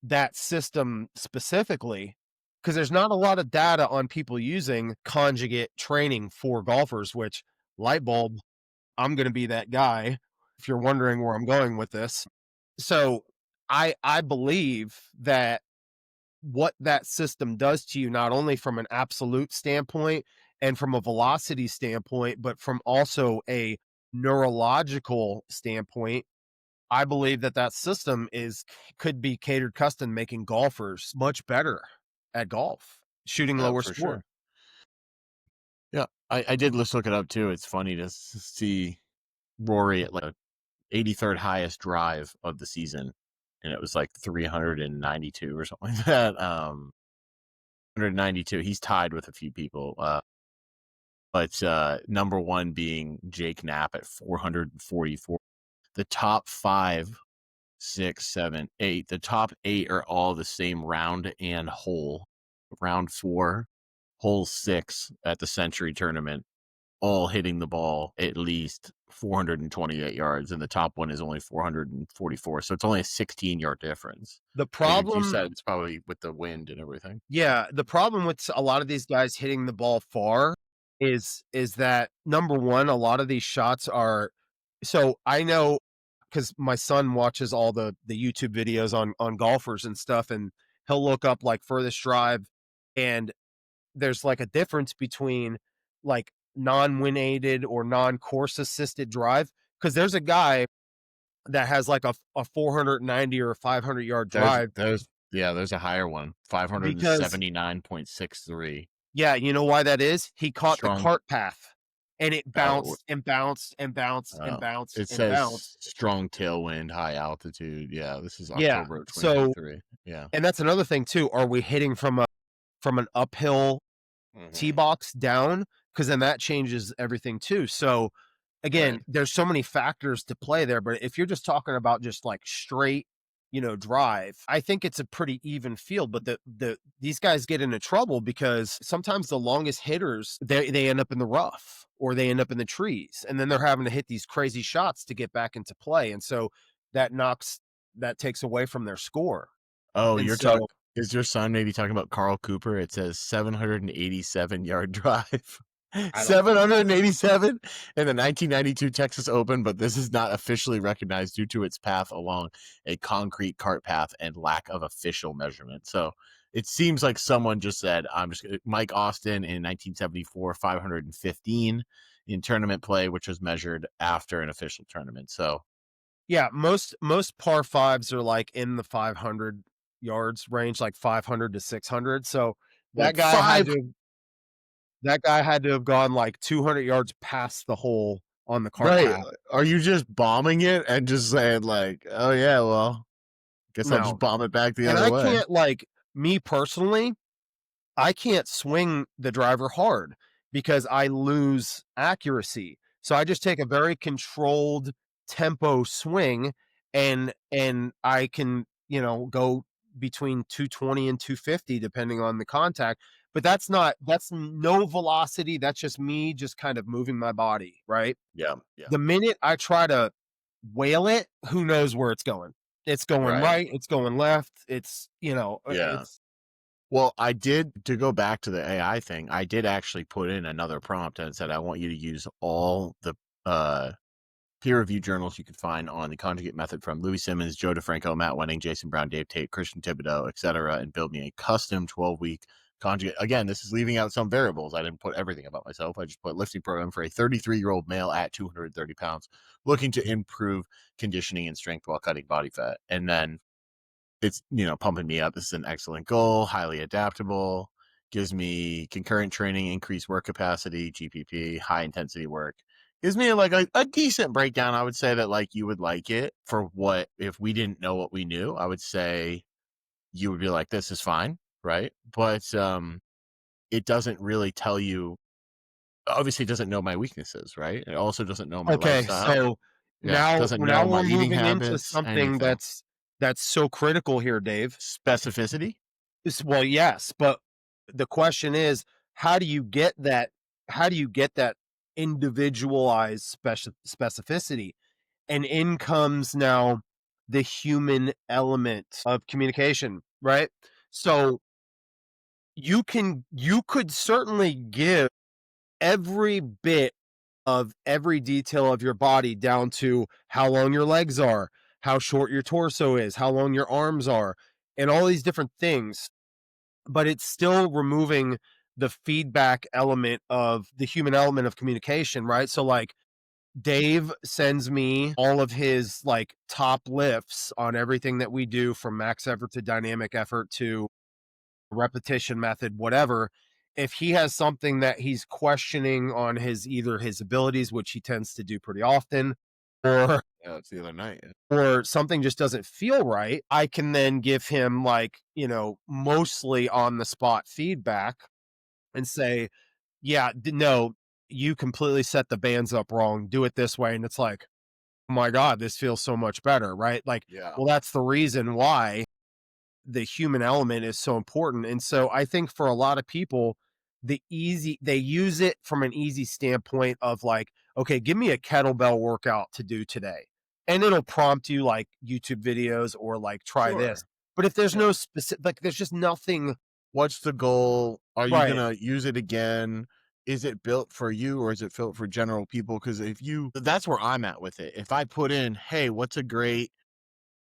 [SPEAKER 2] that system specifically, because there's not a lot of data on people using conjugate training for golfers, which light bulb, I'm going to be that guy if you're wondering where I'm going with this. So I believe that what that system does to you, not only from an absolute standpoint and from a velocity standpoint, but from also a neurological standpoint, I believe that that system could be catered custom, making golfers much better at golf, shooting
[SPEAKER 1] Yeah,
[SPEAKER 2] lower
[SPEAKER 1] for
[SPEAKER 2] score.
[SPEAKER 1] sure. Yeah, I did just look it up too. It's funny to see Rory at like a 83rd highest drive of the season, and it was like 392 or something like that. 192. He's tied with a few people, but number one being Jake Knapp at 444. The top five, six, seven, eight. The top eight are all the same round and hole. Round four, hole six at the Century Tournament, all hitting the ball at least 428 yards, and the top one is only 444. So it's only a 16-yard difference.
[SPEAKER 2] The
[SPEAKER 1] Like you
[SPEAKER 2] problem,
[SPEAKER 1] said, it's probably with the wind and everything.
[SPEAKER 2] yeah, the problem with a lot of these guys hitting the ball far is that number one, a lot of these shots are, so I know because my son watches all the YouTube videos on golfers and stuff, and he'll look up like furthest drive, and there's like a difference between like non-wind aided or non-course assisted drive, because there's a guy that has like a 490 or a 500-yard drive
[SPEAKER 1] There's a higher one,
[SPEAKER 2] because
[SPEAKER 1] 579.63.
[SPEAKER 2] yeah, you know why that is? He caught the
[SPEAKER 1] Strong.
[SPEAKER 2] cart path and it
[SPEAKER 1] Oh,
[SPEAKER 2] bounced and bounced and bounced and
[SPEAKER 1] oh,
[SPEAKER 2] bounced
[SPEAKER 1] it
[SPEAKER 2] and
[SPEAKER 1] says
[SPEAKER 2] bounced.
[SPEAKER 1] strong tailwind, high altitude. Yeah, this is
[SPEAKER 2] Yeah.
[SPEAKER 1] October of
[SPEAKER 2] So,
[SPEAKER 1] 2023. Yeah.
[SPEAKER 2] and that's another thing too. Are we hitting from an uphill tee
[SPEAKER 1] Hmm.
[SPEAKER 2] box down? 'cause then that changes everything too. So, again,
[SPEAKER 1] Right.
[SPEAKER 2] there's so many factors to play there, but if you're just talking about just like straight, drive, I think it's a pretty even field. But these guys get into trouble because sometimes the longest hitters they end up in the rough or they end up in the trees, and then they're having to hit these crazy shots to get back into play, and so that knocks that takes away from their score.
[SPEAKER 1] Oh,
[SPEAKER 2] And
[SPEAKER 1] you're talking
[SPEAKER 2] so
[SPEAKER 1] is your son maybe talking about Carl Cooper? It says 787-yard drive.
[SPEAKER 2] I don't
[SPEAKER 1] 787 in the 1992 Texas Open, but this is not officially recognized due to its path along a concrete cart path and lack of official measurement. So it seems like someone just said, I'm just gonna, Mike Austin in 1974, 515 in tournament play, which was measured after an official tournament. So
[SPEAKER 2] Yeah, most par fives are like in the 500 yards range, like 500 to 600. So that
[SPEAKER 1] like
[SPEAKER 2] guy had
[SPEAKER 1] five,
[SPEAKER 2] to that guy had to have gone like 200 yards past the hole on the cart
[SPEAKER 1] right?
[SPEAKER 2] path.
[SPEAKER 1] Are you just bombing it and just saying like, oh yeah, well, guess I'll just
[SPEAKER 2] No,
[SPEAKER 1] bomb it back the
[SPEAKER 2] and
[SPEAKER 1] other
[SPEAKER 2] I
[SPEAKER 1] way?
[SPEAKER 2] can't like me personally, I can't swing the driver hard because I lose accuracy. So I just take a very controlled tempo swing and I can, go between 220 and 250 depending on the contact. But that's no velocity. That's just me just kind of moving my body, right?
[SPEAKER 1] Yeah, yeah,
[SPEAKER 2] The minute I try to whale it, who knows where it's going? It's going
[SPEAKER 1] right,
[SPEAKER 2] right, it's going left,
[SPEAKER 1] yeah.
[SPEAKER 2] it's
[SPEAKER 1] Well, I did to go back to the AI thing. I did actually put in another prompt and it said I want you to use all the uh peer-reviewed journals you could find on the conjugate method from Louis Simmons, Joe DeFranco, Matt Wenning, Jason Brown, Dave Tate, Christian Thibodeau, etc., and build me a custom 12-week conjugate. Again, this is leaving out some variables. I didn't put everything about myself. I just put lifting program for a 33-year-old male at 230 pounds looking to improve conditioning and strength while cutting body fat. And then it's, pumping me up. This is an excellent goal, highly adaptable, gives me concurrent training, increased work capacity, GPP, high intensity work. Gives me like a decent breakdown. I would say that like you would like it for what if we didn't know what we knew, I would say you would be like, this is fine, right? But it doesn't really tell you, obviously it doesn't know my weaknesses, right? It also doesn't know my
[SPEAKER 2] okay,
[SPEAKER 1] lifestyle.
[SPEAKER 2] so
[SPEAKER 1] Yeah. Doesn't know
[SPEAKER 2] now
[SPEAKER 1] my
[SPEAKER 2] we're
[SPEAKER 1] eating
[SPEAKER 2] moving into
[SPEAKER 1] habits,
[SPEAKER 2] something
[SPEAKER 1] anything.
[SPEAKER 2] that's so critical here, Dave.
[SPEAKER 1] Specificity.
[SPEAKER 2] Well, yes, but the question is, how do you get that how do you get that individualized specificity? And in comes now the human element of communication, right? So you could certainly give every bit of every detail of your body down to how long your legs are, how short your torso is, how long your arms are, and all these different things. But it's still removing the feedback element of the human element of communication, right? So, like, Dave sends me all of his like top lifts on everything that we do from max effort to dynamic effort to repetition method, whatever. If he has something that he's questioning on his either his abilities, which he tends to do pretty often, or
[SPEAKER 1] Yeah, it's the other night.
[SPEAKER 2] something just doesn't feel right, I can then give him like, mostly on the spot feedback and say, yeah, no, you completely set the bands up wrong. Do it this way. And it's like, oh my God, this feels so much better, right? Like,
[SPEAKER 1] Yeah.
[SPEAKER 2] well, that's the reason why the human element is so important. And so I think for a lot of people, they use it from an easy standpoint of like, okay, give me a kettlebell workout to do today. And it'll prompt you like YouTube videos or like try this.
[SPEAKER 1] Sure.
[SPEAKER 2] But if there's
[SPEAKER 1] Yeah.
[SPEAKER 2] no specific, like, there's just nothing,
[SPEAKER 1] What's the goal? Are you
[SPEAKER 2] right?
[SPEAKER 1] gonna use it again? Is it built for you or is it built for general people? Because that's where I'm at with it. If I put in, hey, what's a great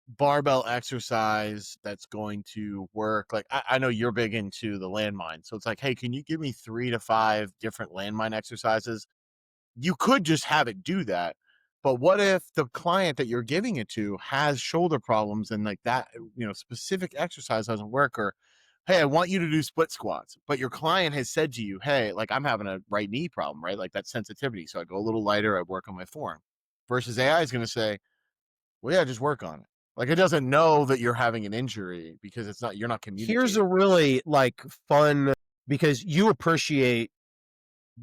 [SPEAKER 1] barbell exercise that's going to work? Like I know you're big into the landmine. So it's like, hey, can you give me 3 to 5 different landmine exercises? You could just have it do that. But what if the client that you're giving it to has shoulder problems and like that, specific exercise doesn't work? Or, hey, I want you to do split squats, but your client has said to you, hey, like I'm having a right knee problem, right? Like that sensitivity. So I go a little lighter, I work on my form. Versus AI is going to say, well, yeah, just work on it. Like it doesn't know that you're having an injury because you're not
[SPEAKER 2] Here's
[SPEAKER 1] communicating.
[SPEAKER 2] a really like fun because you appreciate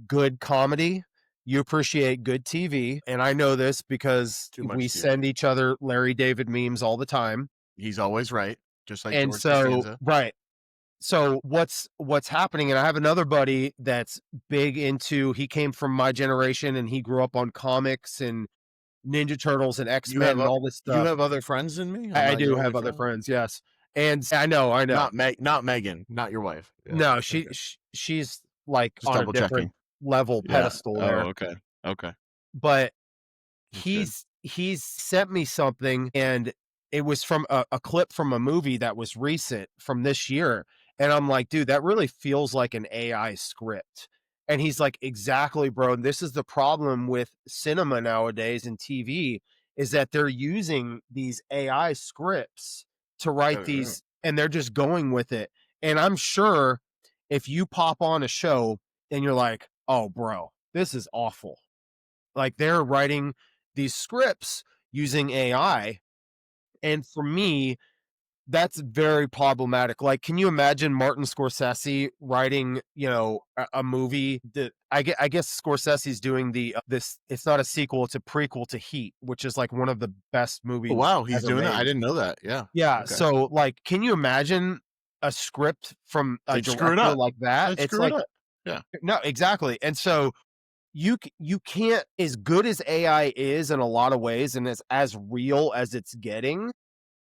[SPEAKER 2] good comedy, you appreciate good TV, and I know this because
[SPEAKER 1] Too
[SPEAKER 2] we
[SPEAKER 1] much TV.
[SPEAKER 2] send each other Larry David memes all the time.
[SPEAKER 1] He's always right, just like
[SPEAKER 2] And
[SPEAKER 1] George
[SPEAKER 2] so
[SPEAKER 1] Costanza.
[SPEAKER 2] right. So what's happening, and I have another buddy that's big into, he came from my generation and he grew up on comics and Ninja Turtles and
[SPEAKER 1] You
[SPEAKER 2] X-Men
[SPEAKER 1] have
[SPEAKER 2] and
[SPEAKER 1] o
[SPEAKER 2] all this
[SPEAKER 1] you
[SPEAKER 2] stuff.
[SPEAKER 1] have other friends than me? I'm
[SPEAKER 2] I
[SPEAKER 1] not
[SPEAKER 2] do
[SPEAKER 1] your only
[SPEAKER 2] have other
[SPEAKER 1] friend?
[SPEAKER 2] friends, yes. And I know.
[SPEAKER 1] Not Megan, not your wife. Yeah,
[SPEAKER 2] No,
[SPEAKER 1] okay.
[SPEAKER 2] she's, like,
[SPEAKER 1] Just
[SPEAKER 2] on a
[SPEAKER 1] double checking.
[SPEAKER 2] different level
[SPEAKER 1] Yeah.
[SPEAKER 2] pedestal
[SPEAKER 1] Oh,
[SPEAKER 2] there,
[SPEAKER 1] okay. Okay.
[SPEAKER 2] but
[SPEAKER 1] That's good.
[SPEAKER 2] he's sent me something, and it was from a clip from a movie that was recent from this year, and I'm like, "Dude, that really feels like an AI script." And he's like, "Exactly, bro, and this is the problem with cinema nowadays and TV, is that they're using these AI scripts to write
[SPEAKER 1] Yeah.
[SPEAKER 2] these, and they're just going with it." And I'm sure if you pop on a show and you're like, "Oh, bro, this is awful." Like, they're writing these scripts using AI, and for me, that's very problematic. Like, can you imagine Martin Scorsese writing, a movie that I guess Scorsese's doing this, it's not a sequel, it's a prequel to Heat, which is, like, one of the best
[SPEAKER 1] Oh,
[SPEAKER 2] movies
[SPEAKER 1] wow, he's
[SPEAKER 2] ever
[SPEAKER 1] doing that? I
[SPEAKER 2] made.
[SPEAKER 1] didn't know that. Yeah.
[SPEAKER 2] Yeah,
[SPEAKER 1] Okay.
[SPEAKER 2] so, like, can you imagine a script from a
[SPEAKER 1] They'd screw it
[SPEAKER 2] director
[SPEAKER 1] up.
[SPEAKER 2] like that?
[SPEAKER 1] They'd
[SPEAKER 2] It's
[SPEAKER 1] screw it
[SPEAKER 2] like,
[SPEAKER 1] up. Yeah.
[SPEAKER 2] no, exactly, and so you can't, as good as AI is in a lot of ways and as real as it's getting,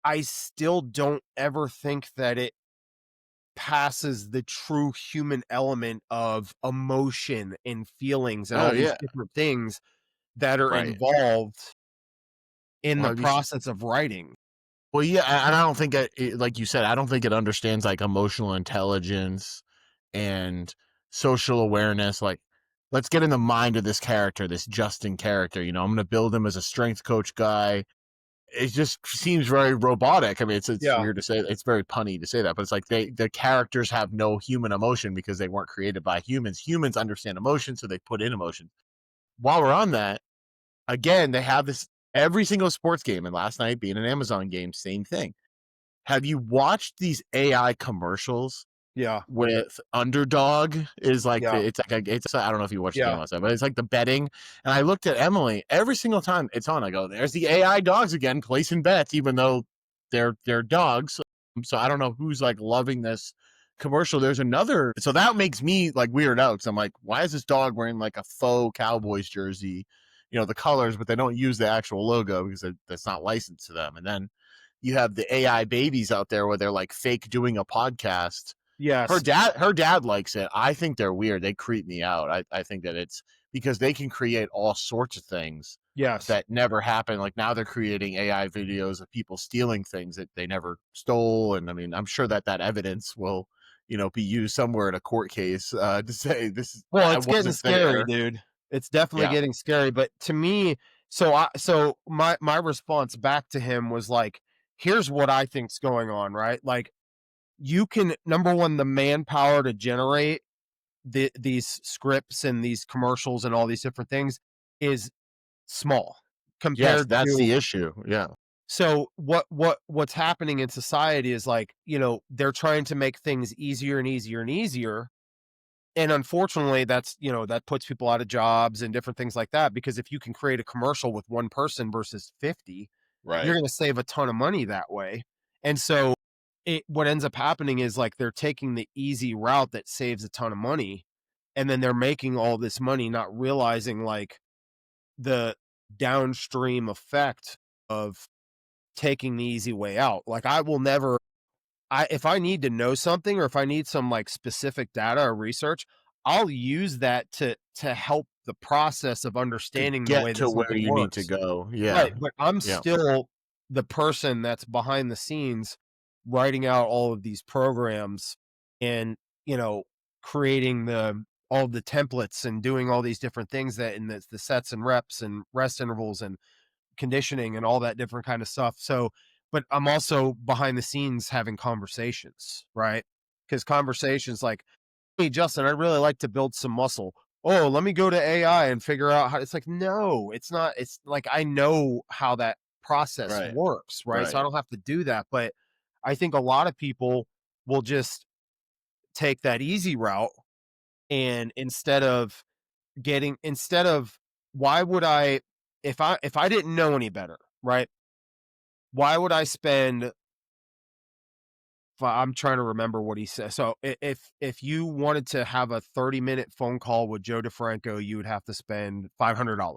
[SPEAKER 2] I still don't ever think that it passes the true human element of emotion and feelings and
[SPEAKER 1] Oh,
[SPEAKER 2] all these
[SPEAKER 1] yeah.
[SPEAKER 2] different things that are
[SPEAKER 1] Right.
[SPEAKER 2] involved in
[SPEAKER 1] Well,
[SPEAKER 2] the
[SPEAKER 1] have you s
[SPEAKER 2] process of writing.
[SPEAKER 1] well, yeah, and I don't think like you said, I don't think it understands, like, emotional intelligence and social awareness, like, let's get in the mind of this character, this Justin character, I'm gonna build him as a strength coach guy. It just seems very robotic. I mean, it's
[SPEAKER 2] Yeah.
[SPEAKER 1] weird to say, it's very punny to say that, but it's like the characters have no human emotion because they weren't created by humans. Humans understand emotion, so they put in emotion. While we're on that, again, they have this every single sports game, and last night being an Amazon game, same thing. Have you watched these AI commercials
[SPEAKER 2] Yeah.
[SPEAKER 1] with underdog is like
[SPEAKER 2] Yeah.
[SPEAKER 1] it's I don't know if you watched the game
[SPEAKER 2] Yeah.
[SPEAKER 1] last night, but it's like the betting. And I looked at Emily every single time it's on. I go, there's the AI dogs again placing bets, even though they're dogs. So I don't know who's like loving this commercial. There's another, so that makes me like weird out because I'm like, why is this dog wearing like a faux Cowboys jersey? The colors, but they don't use the actual logo because that's not licensed to them. And then you have the AI babies out there where they're like fake doing a podcast. her
[SPEAKER 2] Yes.
[SPEAKER 1] dad her dad likes it. I think they're weird. They creep me out. I think that it's because they can create all sorts of things
[SPEAKER 2] Yes.
[SPEAKER 1] that never happened. Like now they're creating AI videos of people stealing things that they never stole. And I mean, I'm sure that evidence will, be used somewhere in a court case to say this
[SPEAKER 2] Well,
[SPEAKER 1] I
[SPEAKER 2] it's getting
[SPEAKER 1] wasn't
[SPEAKER 2] scary,
[SPEAKER 1] there.
[SPEAKER 2] dude. It's definitely
[SPEAKER 1] Yeah.
[SPEAKER 2] getting scary, but to me, so my response back to him was like, "Here's what I think's going on," right? Like, you can, number 1, the manpower to generate these scripts and these commercials and all these different things is small
[SPEAKER 1] Yes,
[SPEAKER 2] compared
[SPEAKER 1] that's
[SPEAKER 2] to,
[SPEAKER 1] the issue. Yeah.
[SPEAKER 2] so what's happening in society is, like, they're trying to make things easier and easier and easier, and unfortunately, that puts people out of jobs and different things like that, because if you can create a commercial with 1 person versus 50, you're
[SPEAKER 1] Right.
[SPEAKER 2] gonna save a ton of money that way. And so, what ends up happening is, like, they're taking the easy route that saves a ton of money, and then they're making all this money, not realizing, like, the downstream effect of taking the easy way out. Like, I will never, if I need to know something, or if I need some, like, specific data or research, I'll use that to help the process of
[SPEAKER 1] To
[SPEAKER 2] understanding the way
[SPEAKER 1] get
[SPEAKER 2] that
[SPEAKER 1] to where
[SPEAKER 2] something
[SPEAKER 1] you need to
[SPEAKER 2] works.
[SPEAKER 1] go. Yeah.
[SPEAKER 2] Right, but I'm
[SPEAKER 1] Yeah.
[SPEAKER 2] still the person that's behind the scenes writing out all of these programs and, you know, creating all the templates and doing all these different things, that in the sets and reps and rest intervals and conditioning and all that different kind of stuff. So, but I'm also behind the scenes having conversations, right? Because conversations like, "Hey, Justin, I'd really like to build some muscle. Oh, let me go to AI and figure out how." It's like, no, it's not. It's like, I know how that process
[SPEAKER 1] Right.
[SPEAKER 2] works, right? So I
[SPEAKER 1] Right.
[SPEAKER 2] don't have to do that. But I think a lot of people will just take that easy route, and instead of getting instead of why would I if I didn't know any better, right? Why would I spend I'm trying to remember what he said. So if you wanted to have a 30-minute phone call with Joe DeFranco, you would have to spend $500,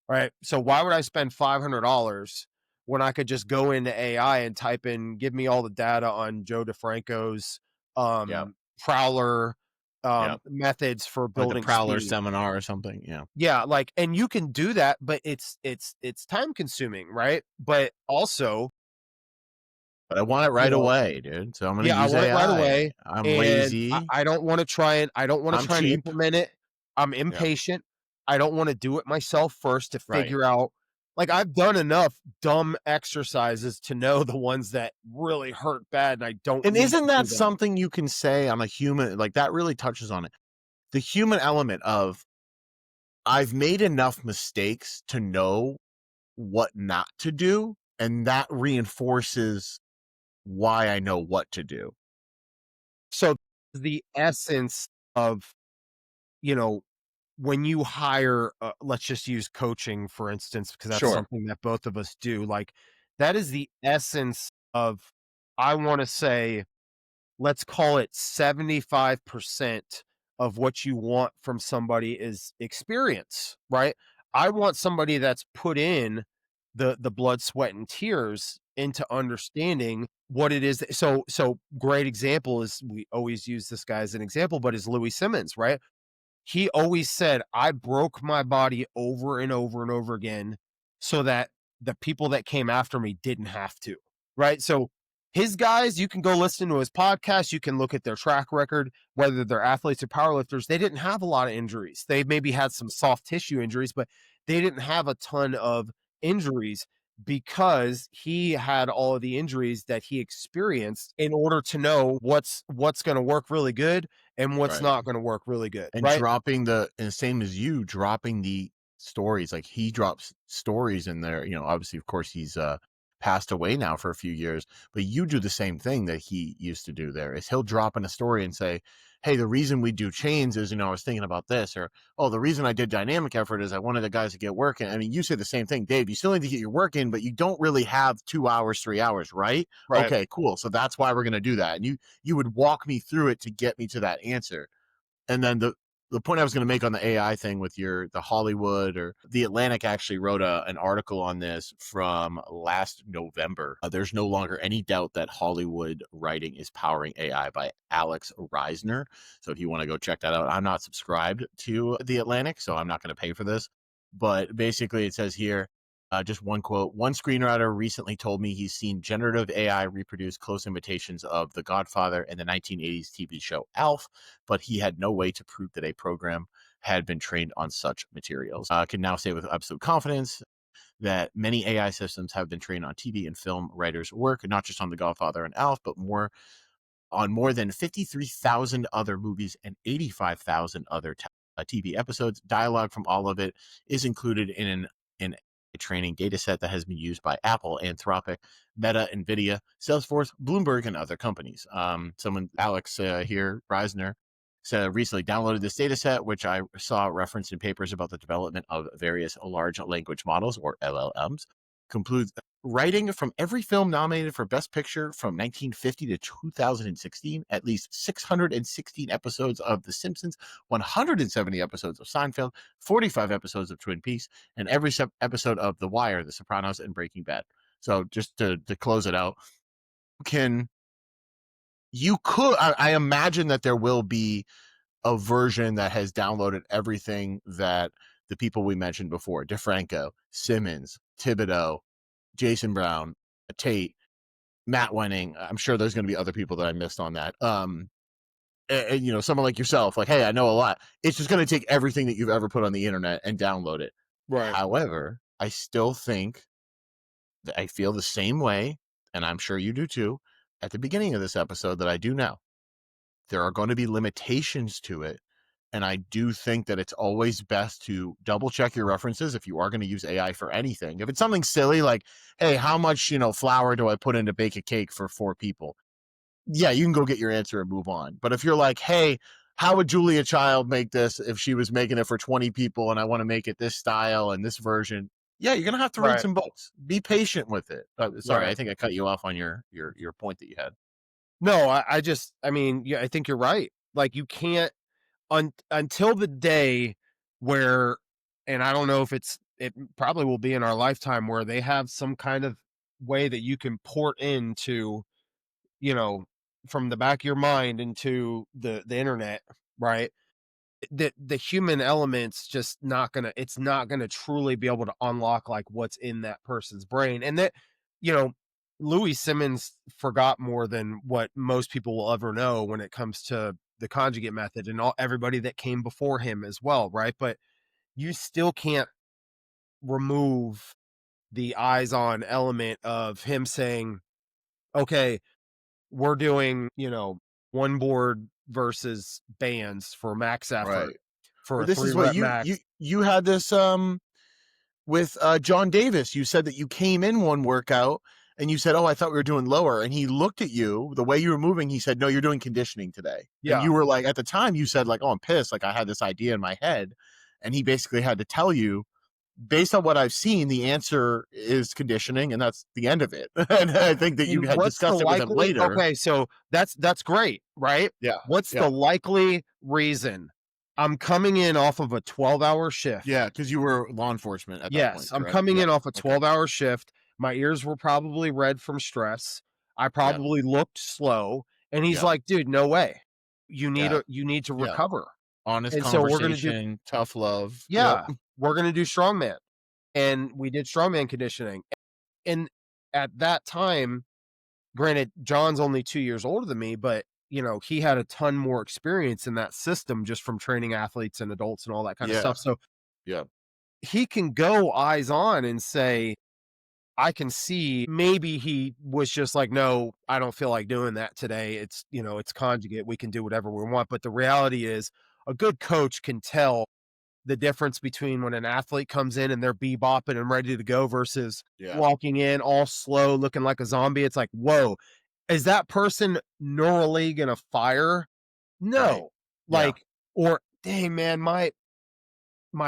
[SPEAKER 2] right? So why would I spend $500 when I could just go into AI and type in, give me all the data on Joe DeFranco's
[SPEAKER 1] Yeah.
[SPEAKER 2] prowler
[SPEAKER 1] Yeah.
[SPEAKER 2] methods for
[SPEAKER 1] Like the
[SPEAKER 2] building
[SPEAKER 1] Prowler
[SPEAKER 2] speed.
[SPEAKER 1] seminar or something. Yeah.
[SPEAKER 2] Yeah, like, and you can do that, but it's time consuming, right? But also,
[SPEAKER 1] But I want it
[SPEAKER 2] you
[SPEAKER 1] right
[SPEAKER 2] know,
[SPEAKER 1] away, dude. So I'm gonna
[SPEAKER 2] yeah, I
[SPEAKER 1] use
[SPEAKER 2] want it right
[SPEAKER 1] AI.
[SPEAKER 2] away,
[SPEAKER 1] I'm
[SPEAKER 2] and
[SPEAKER 1] lazy.
[SPEAKER 2] I don't wanna
[SPEAKER 1] I'm
[SPEAKER 2] try and
[SPEAKER 1] cheap.
[SPEAKER 2] implement it. I'm
[SPEAKER 1] Yeah.
[SPEAKER 2] impatient. I don't wanna do it myself first to
[SPEAKER 1] Right.
[SPEAKER 2] figure out like, I've done enough dumb exercises to know the ones that really hurt bad, and I don't
[SPEAKER 1] And
[SPEAKER 2] need
[SPEAKER 1] isn't
[SPEAKER 2] to
[SPEAKER 1] that
[SPEAKER 2] do them.
[SPEAKER 1] something you can say on a human like that really touches on it. The human element of I've made enough mistakes to know what not to do, and that reinforces why I know what to do.
[SPEAKER 2] So, the essence of, you know, when you hire, let's just use coaching, for instance, because that's
[SPEAKER 1] Sure.
[SPEAKER 2] something that both of us do, like, that is the essence of, I wanna say, let's call it 75% of what you want from somebody is experience, right? I want somebody that's put in the blood, sweat, and tears into understanding what it is so great example is we always use this guy as an example, but is Louis Simmons, right? He always said, "I broke my body over and over and over again so that the people that came after me didn't have to." Right? So his guys, you can go listen to his podcast, you can look at their track record, whether they're athletes or powerlifters, they didn't have a lot of injuries. They maybe had some soft tissue injuries, but they didn't have a ton of injuries because he had all of the injuries that he experienced in order to know what's going to work really good and what's
[SPEAKER 1] Right.
[SPEAKER 2] not gonna work really good,
[SPEAKER 1] And
[SPEAKER 2] right?
[SPEAKER 1] dropping the and same as you, dropping the stories, like, he drops stories in there, obviously, of course, he's, passed away now for a few years, but you do the same thing that he used to do there, is he'll drop in a story and say, "Hey, the reason we do chains is, I was thinking about this," or, "Oh, the reason I did dynamic effort is I wanted the guys to get work in." I mean, you say the same thing, "Dave, you still need to get your work in, but you don't really have 2 hours, 3 hours, right?
[SPEAKER 2] Right.
[SPEAKER 1] Okay, cool, so that's why we're gonna do that," and you would walk me through it to get me to that answer. And then the point I was going to make on the AI thing with the Hollywood or the Atlantic actually wrote an article on this from last November. There's no longer any doubt that Hollywood writing is powering AI by Alex Reisner. So if you want to go check that out, I'm not subscribed to the Atlantic, so I'm not going to pay for this. But basically, it says here, just one quote. One screenwriter recently told me he's seen generative AI reproduce close imitations of The Godfather and the 1980s TV show Alf, but he had no way to prove that a program had been trained on such materials. Can now say with absolute confidence that many AI systems have been trained on TV and film writers' work, not just on The Godfather and Alf, but more than 53,000 other movies and 85,000 other TV episodes. Dialogue from all of it is included in a training data set that has been used by Apple, Anthropic, Meta, NVIDIA, Salesforce, Bloomberg, and other companies. Someone, Alex here, Reisner, said recently downloaded this data set, which I saw referenced in papers about the development of various large language models, or LLMs, concludes writing from every film nominated for Best Picture from 1950 to 2016, at least 616 episodes of The Simpsons, 170 episodes of Seinfeld, 45 episodes of Twin Peaks, and every episode of The Wire, The Sopranos, and Breaking Bad. So just to close it out, can I imagine that there will be a version that has downloaded everything that the people we mentioned before, DeFranco, Simmons, Thibodeau, Jason Brown, Tate, Matt Wenning. I'm sure there's going to be other people that I missed on that. And, someone like yourself, like, hey, I know a lot. It's just going to take everything that you've ever put on the internet and download it.
[SPEAKER 2] Right.
[SPEAKER 1] However, I still think that I feel the same way, and I'm sure you do too, at the beginning of this episode that I do now. There are going to be limitations to it. And I do think that it's always best to double check your references if you are going to use AI for anything. If it's something silly like, hey, how much, flour do I put in to bake a cake for 4 people? Yeah, you can go get your answer and move on. But if you're like, hey, how would Julia Child make this if she was making it for 20 people and I want to make it this style and this version? Yeah, you're gonna have to read
[SPEAKER 2] Right,
[SPEAKER 1] some books. Be patient with it. Sorry, I
[SPEAKER 2] right.
[SPEAKER 1] think I cut you off on your point that you had.
[SPEAKER 2] No, I mean, yeah, I think you're right. Like, you can't until the day where, and I don't know if it probably will be in our lifetime, where they have some kind of way that you can port into, you know, from the back of your mind into the internet, right? The human element's just not gonna it's not gonna truly be able to unlock, like, what's in that person's brain, and that, you know, Louis Simmons forgot more than what most people will ever know when it comes to the conjugate method and everybody that came before him as well, right? But you still can't remove the eyes on element of him saying, "Okay, we're doing, one board versus bands for max effort
[SPEAKER 1] Right.
[SPEAKER 2] for
[SPEAKER 1] But
[SPEAKER 2] a
[SPEAKER 1] this
[SPEAKER 2] 3
[SPEAKER 1] is what
[SPEAKER 2] rep
[SPEAKER 1] you
[SPEAKER 2] max."
[SPEAKER 1] you had this with John Davis. You said that you came in one workout and you said, "Oh, I thought we were doing lower." And he looked at you the way you were moving. He said, "No, you're doing conditioning today." And
[SPEAKER 2] Yeah,
[SPEAKER 1] you were like, at the time, you said like, "Oh, I'm pissed. Like I had this idea in my head," and he basically had to tell you, based on what I've seen, the answer is conditioning, and that's the end of it. And I think that you
[SPEAKER 2] and
[SPEAKER 1] had
[SPEAKER 2] what's the
[SPEAKER 1] discussed it with him
[SPEAKER 2] likely
[SPEAKER 1] later.
[SPEAKER 2] okay, so that's great, right?
[SPEAKER 1] Yeah,
[SPEAKER 2] What's
[SPEAKER 1] yeah,
[SPEAKER 2] the likely reason? I'm coming in off of a 12-hour shift.
[SPEAKER 1] yeah. Because you were law enforcement at that
[SPEAKER 2] Yes,
[SPEAKER 1] point,
[SPEAKER 2] I'm
[SPEAKER 1] correct?
[SPEAKER 2] coming
[SPEAKER 1] Yeah.
[SPEAKER 2] in off a
[SPEAKER 1] Okay.
[SPEAKER 2] 12-hour shift. My ears were probably red from stress. I
[SPEAKER 1] Yeah.
[SPEAKER 2] probably looked slow, and he's
[SPEAKER 1] Yeah.
[SPEAKER 2] like, "Dude, no way.
[SPEAKER 1] Yeah.
[SPEAKER 2] You need to
[SPEAKER 1] Yeah.
[SPEAKER 2] recover."
[SPEAKER 1] Honest
[SPEAKER 2] And so we're gonna do
[SPEAKER 1] conversation, tough love. Yep.
[SPEAKER 2] yeah, we're gonna do strongman. And we did strongman conditioning. And at that time, granted, John's only 2 years older than me, but, he had a ton more experience in that system just from training athletes and adults and all that kind of
[SPEAKER 1] Yeah.
[SPEAKER 2] stuff. So
[SPEAKER 1] Yeah.
[SPEAKER 2] he can go eyes on and say, I can see maybe he was just like, no, I don't feel like doing that today. It's conjugate. We can do whatever we want. But the reality is, a good coach can tell the difference between when an athlete comes in and they're bebopping and ready to go versus
[SPEAKER 1] Yeah.
[SPEAKER 2] walking in all slow, looking like a zombie. It's like, whoa, is that person neurally gonna fire?
[SPEAKER 1] Right.
[SPEAKER 2] No.
[SPEAKER 1] Yeah.
[SPEAKER 2] Like, or dang man, my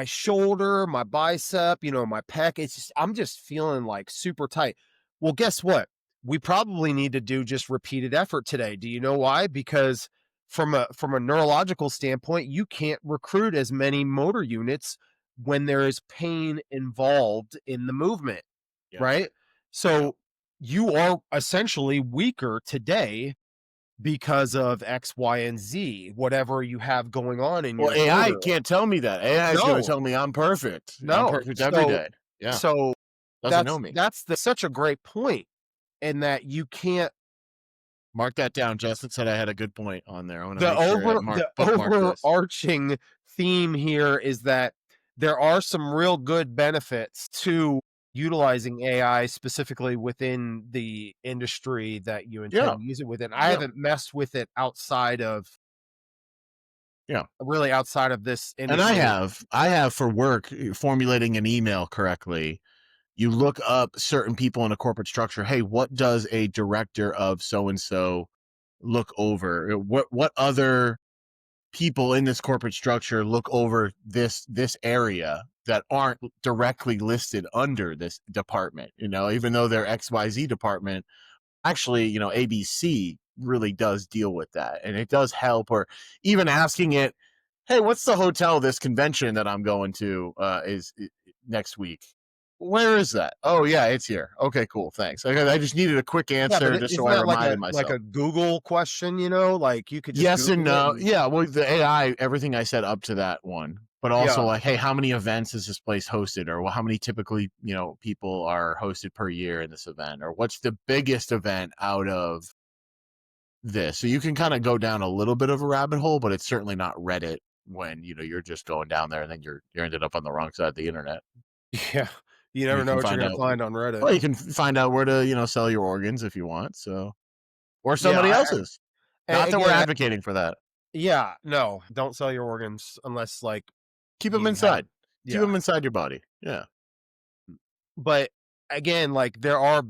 [SPEAKER 2] shoulder, my bicep, my pec, I'm just feeling like super tight. Well, guess what? We probably need to do just repeated effort today. Do you know why? Because from a neurological standpoint, you can't recruit as many motor units when there is pain involved in the movement,
[SPEAKER 1] Yeah.
[SPEAKER 2] right?
[SPEAKER 1] Yeah.
[SPEAKER 2] So you are essentially weaker today because of X, Y, and Z, whatever you have going on in
[SPEAKER 1] Well,
[SPEAKER 2] your
[SPEAKER 1] AI
[SPEAKER 2] shoulder.
[SPEAKER 1] can't tell me that. AI is going to
[SPEAKER 2] No,
[SPEAKER 1] tell me I'm perfect. I'm
[SPEAKER 2] no.
[SPEAKER 1] perfect every
[SPEAKER 2] So
[SPEAKER 1] day. Yeah.
[SPEAKER 2] so
[SPEAKER 1] Doesn't know me.
[SPEAKER 2] that's such a great point in that you can't
[SPEAKER 1] Mark that down. Justin said I had a good point on there. I want to
[SPEAKER 2] the
[SPEAKER 1] make sure I
[SPEAKER 2] over the
[SPEAKER 1] bookmark this.
[SPEAKER 2] overarching theme here is that there are some real good benefits to utilizing AI specifically within the industry that you
[SPEAKER 1] Yeah.
[SPEAKER 2] intend to use it within. I
[SPEAKER 1] Yeah.
[SPEAKER 2] haven't messed with it
[SPEAKER 1] Yeah.
[SPEAKER 2] outside of this
[SPEAKER 1] And I
[SPEAKER 2] industry.
[SPEAKER 1] have, I have for work formulating an email correctly. You look up certain people in a corporate structure. Hey, what does a director of so and so look over? What other people in this corporate structure look over this area that aren't directly listed under this department? Even though they're XYZ department, actually, ABC really does deal with that, and it does help. Or even asking it, hey, what's the hotel this convention that I'm going to is next week? Where is that? Oh yeah, it's here. Okay, cool, thanks. I just needed a quick
[SPEAKER 2] Yeah, but
[SPEAKER 1] answer just so
[SPEAKER 2] isn't
[SPEAKER 1] I
[SPEAKER 2] that like
[SPEAKER 1] reminded
[SPEAKER 2] a
[SPEAKER 1] myself.
[SPEAKER 2] Google question, Like, you could just
[SPEAKER 1] Yes and
[SPEAKER 2] Google it
[SPEAKER 1] no.
[SPEAKER 2] and
[SPEAKER 1] Yeah, well, the AI, everything I said up to that one, but also
[SPEAKER 2] yeah.
[SPEAKER 1] like, hey, how many events is this place hosted, or well, how many typically people are hosted per year in this event, or what's the biggest event out of this? So you can kind of go down a little bit of a rabbit hole, but it's certainly not Reddit when you're just going down there and then you're ended up on the wrong side of the internet.
[SPEAKER 2] Yeah. You never
[SPEAKER 1] You
[SPEAKER 2] know
[SPEAKER 1] can
[SPEAKER 2] what you're
[SPEAKER 1] find
[SPEAKER 2] gonna
[SPEAKER 1] out.
[SPEAKER 2] find on Reddit.
[SPEAKER 1] Well, you can find out where to sell your organs if you want. So, or
[SPEAKER 2] Yeah,
[SPEAKER 1] somebody else's. Not that we're
[SPEAKER 2] again,
[SPEAKER 1] advocating for that.
[SPEAKER 2] yeah, no, don't sell your organs unless, like,
[SPEAKER 1] Keep them
[SPEAKER 2] you have
[SPEAKER 1] inside. Keep
[SPEAKER 2] yeah.
[SPEAKER 1] them inside your body. Yeah.
[SPEAKER 2] But, again, like, there are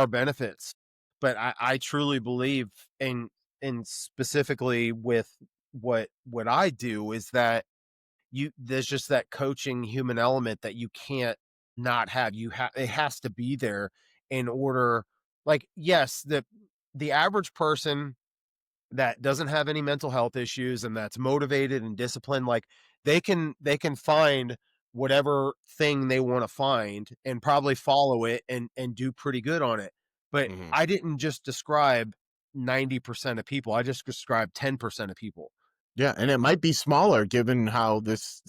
[SPEAKER 2] benefits, but I truly believe in specifically with what I do is that there's just that coaching human element that you can't not have. It has to be there in order, like, yes, the average person that doesn't have any mental health issues and that's motivated and disciplined, like, they can find whatever thing they want to find and probably follow it and do pretty good on it. But
[SPEAKER 1] Mhm.
[SPEAKER 2] I didn't just describe 90% of people. I just described 10% of people.
[SPEAKER 1] Yeah, and it might be smaller given how this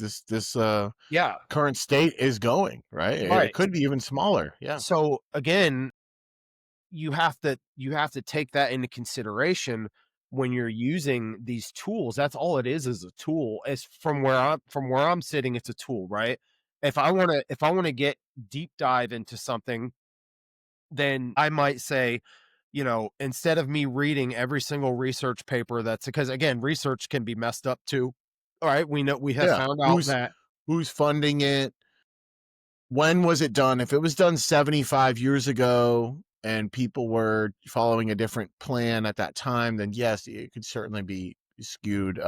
[SPEAKER 2] Yeah,
[SPEAKER 1] current state is going, right? It
[SPEAKER 2] right.
[SPEAKER 1] could be even smaller. Yeah.
[SPEAKER 2] So again, you have to take that into consideration when you're using these tools. That's all it is a tool. As from where I'm sitting, it's a tool, right? If I want to get deep dive into something, then I might say, instead of me reading every single research paper, that's because, again, research can be messed up too. All right, we have
[SPEAKER 1] Yeah.
[SPEAKER 2] found out that
[SPEAKER 1] Who's funding it? When was it done? If it was done 75 years ago and people were following a different plan at that time, then yes, it could certainly be skewed.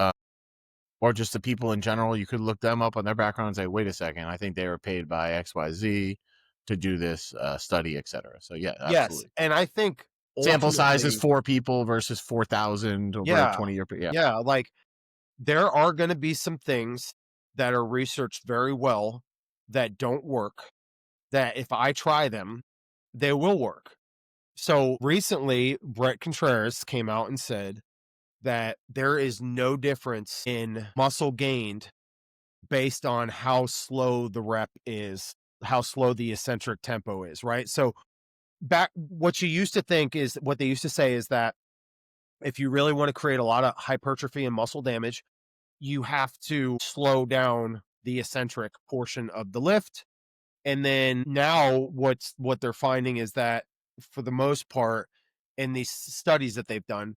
[SPEAKER 1] Or just the people in general, you could look them up on their background and say, wait a second, I think they were paid by XYZ to do this study, etc. So yeah,
[SPEAKER 2] yes,
[SPEAKER 1] absolutely.
[SPEAKER 2] and I think
[SPEAKER 1] Sample size is
[SPEAKER 2] ultimately,
[SPEAKER 1] 4 people versus 4,000 over a
[SPEAKER 2] yeah,
[SPEAKER 1] 20-year period. Yeah.
[SPEAKER 2] yeah, like, there are gonna be some things that are researched very well that don't work, that if I try them, they will work. So, recently, Brett Contreras came out and said that there is no difference in muscle gained based on how slow the rep is, how slow the eccentric tempo is, right? So, back what you used to think is what they used to say is that if you really wanna create a lot of hypertrophy and muscle damage, you have to slow down the eccentric portion of the lift. And then now what they're finding is that for the most part in these studies that they've done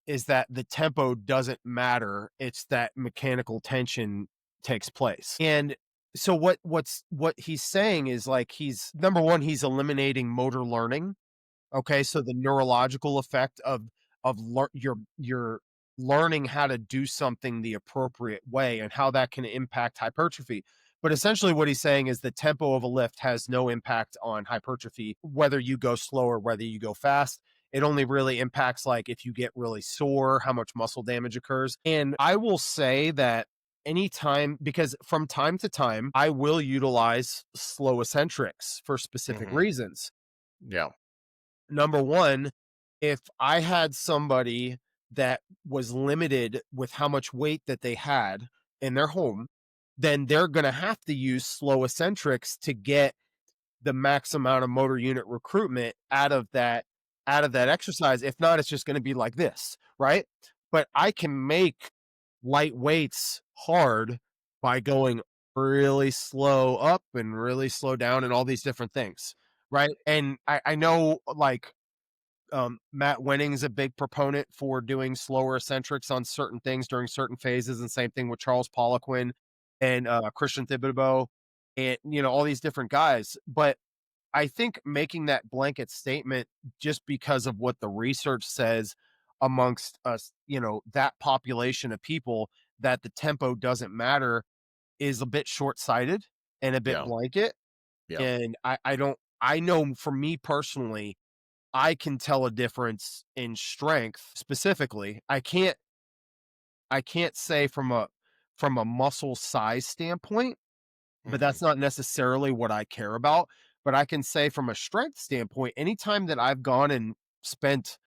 [SPEAKER 2] is that the tempo doesn't matter. It's that mechanical tension takes place. And so what he's saying is, like, he's number one, he's eliminating motor learning. Okay, so the neurological effect of you're learning how to do something the appropriate way and how that can impact hypertrophy. But essentially what he's saying is the tempo of a lift has no impact on hypertrophy, whether you go slow or whether you go fast. It only really impacts, like, if you get really sore, how much muscle damage occurs. And I will say that anytime, because from time to time, I will utilize slow eccentrics for specific
[SPEAKER 1] Hmm.
[SPEAKER 2] reasons.
[SPEAKER 1] Yeah.
[SPEAKER 2] Number one, if I had somebody that was limited with how much weight that they had in their home, then they're going to have to use slow eccentrics to get the max amount of motor unit recruitment out of that exercise. If not, it's just going to be like this, right? But I can make light weights hard by going really slow up and really slow down and all these different things, right? And I know, like, Matt Wenning's a big proponent for doing slower eccentrics on certain things during certain phases, and same thing with Charles Poliquin and Christian Thibodeau, and all these different guys. But I think making that blanket statement just because of what the research says amongst us, that population of people, that the tempo doesn't matter, is a bit short sighted and a bit
[SPEAKER 1] Yeah.
[SPEAKER 2] blanket.
[SPEAKER 1] Yeah.
[SPEAKER 2] And I don't. I know for me personally, I can tell a difference in strength specifically. I can't say from a muscle size standpoint, but
[SPEAKER 1] Hmm.
[SPEAKER 2] that's not necessarily what I care about. But I can say from a strength standpoint, anytime that I've gone and spent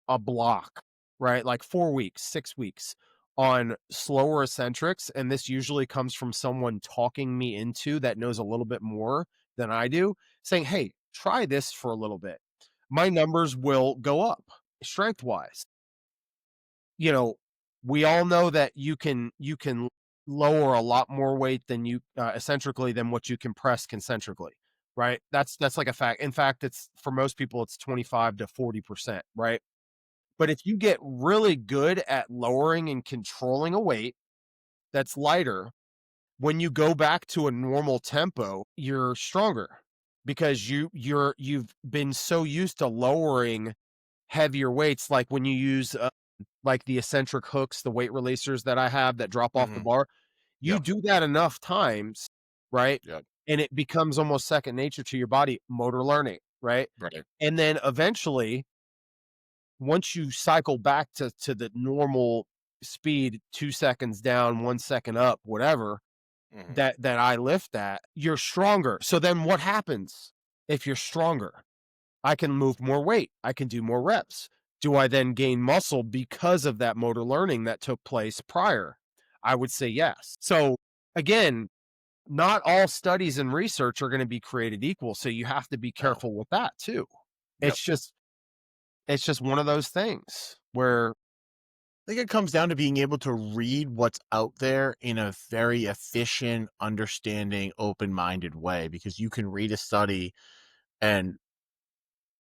[SPEAKER 2] a block, right, like 4 weeks, 6 weeks on slower eccentrics, and this usually comes from someone talking me into that knows a little bit more than I do, saying, "Hey, try this for a little bit." My numbers will go up strength wise. You know, we all know that you can lower a lot more weight than you eccentrically than what you can press concentrically, right? That's like a fact. In fact, it's for most people it's 25 to 40%, right? But if you get really good at lowering and controlling a weight that's lighter, when you go back to a normal tempo, you're stronger because you've been so used to lowering heavier weights, like when you use like the eccentric hooks, the weight releasers that I have that drop off the
[SPEAKER 1] Mhm.
[SPEAKER 2] bar. You
[SPEAKER 1] Yep.
[SPEAKER 2] do that enough times, right?
[SPEAKER 1] Yep.
[SPEAKER 2] And it becomes almost second nature to your body, motor learning, right?
[SPEAKER 1] Right.
[SPEAKER 2] And then eventually, once you cycle back to the normal speed, 2 seconds down, 1 second up, whatever,
[SPEAKER 1] Mhm.
[SPEAKER 2] that I lift at, you're stronger. So then what happens if you're stronger? I can move more weight. I can do more reps. Do I then gain muscle because of that motor learning that took place prior? I would say yes. So again, not all studies and research are going to be created equal. So you have to be
[SPEAKER 1] No.
[SPEAKER 2] careful with that too.
[SPEAKER 1] Yep.
[SPEAKER 2] It's just it's just one of those things where
[SPEAKER 1] I think it comes down to being able to read what's out there in a very efficient, understanding, open-minded way, because you can read a study, and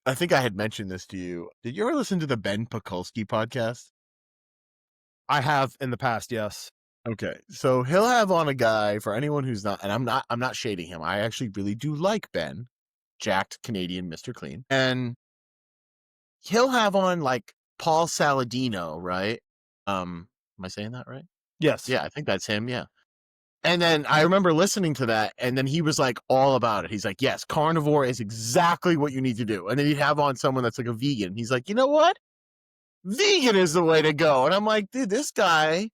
[SPEAKER 1] I think I had mentioned this to you. Did you ever listen to the Ben Pakulski podcast?
[SPEAKER 2] I have in the past, yes.
[SPEAKER 1] Okay. So he'll have on a guy, for anyone who's not, and I'm not shading him. I actually really do like Ben, jacked Canadian Mr. Clean. And he'll have on like Paul Saladino, right? Am I saying that right?
[SPEAKER 2] Yes.
[SPEAKER 1] Yeah, I think that's him. Yeah. And then I remember listening to that, and then he was like all about it. He's like, yes, carnivore is exactly what you need to do. And then he'd have on someone that's like a vegan. He's like, you know what? Vegan is the way to go. And I'm like, dude, this guy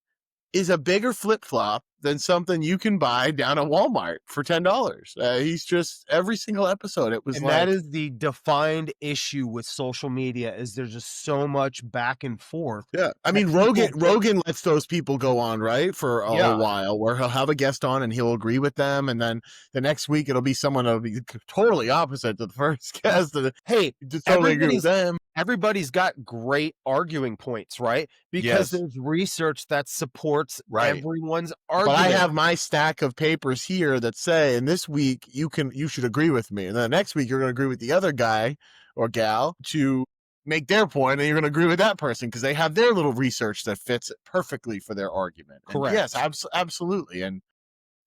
[SPEAKER 1] is a bigger flip flop than something you can buy down at Walmart for $10. He's just every single episode. It was
[SPEAKER 2] And that
[SPEAKER 1] like,
[SPEAKER 2] is the defined issue with social media is there's just so much back and forth
[SPEAKER 1] yeah. I
[SPEAKER 2] that
[SPEAKER 1] mean,
[SPEAKER 2] people get.
[SPEAKER 1] Rogan lets those people go on, right, for a
[SPEAKER 2] Yeah.
[SPEAKER 1] while, where he'll have a guest on and he'll agree with them, and then the next week it'll be someone that'll be totally opposite to the first guest, and
[SPEAKER 2] Hey,
[SPEAKER 1] just totally agree with
[SPEAKER 2] everybody's
[SPEAKER 1] them.
[SPEAKER 2] everybody's got great arguing points, right? Because
[SPEAKER 1] Yes,
[SPEAKER 2] there's research that supports
[SPEAKER 1] right.
[SPEAKER 2] everyone's
[SPEAKER 1] But I
[SPEAKER 2] argument.
[SPEAKER 1] have my stack of papers here that say, and this week you should agree with me, and then the next week you're going to agree with the other guy or gal to make their point, and you're going to agree with that person because they have their little research that fits perfectly for their argument. And yes,
[SPEAKER 2] Correct.
[SPEAKER 1] absolutely. And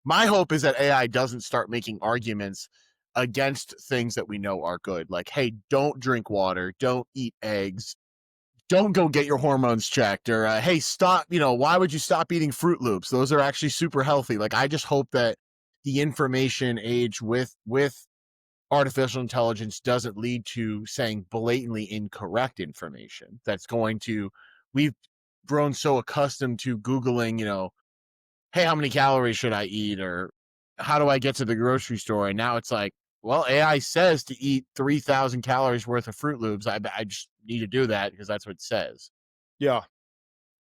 [SPEAKER 1] my hope is that AI doesn't start making arguments against things that we know are good, like, hey, don't drink water, don't eat eggs, don't go get your hormones checked, or hey, stop, why would you stop eating Fruit Loops, those are actually super healthy. Like, I just hope that the information age with artificial intelligence doesn't lead to saying blatantly incorrect information that's going to, we've grown so accustomed to googling, hey, how many calories should I eat, or how do I get to the grocery store, and now it's like, well, AI says to eat 3,000 calories worth of Fruit Loops. I just need to do that because that's what it says.
[SPEAKER 2] Yeah.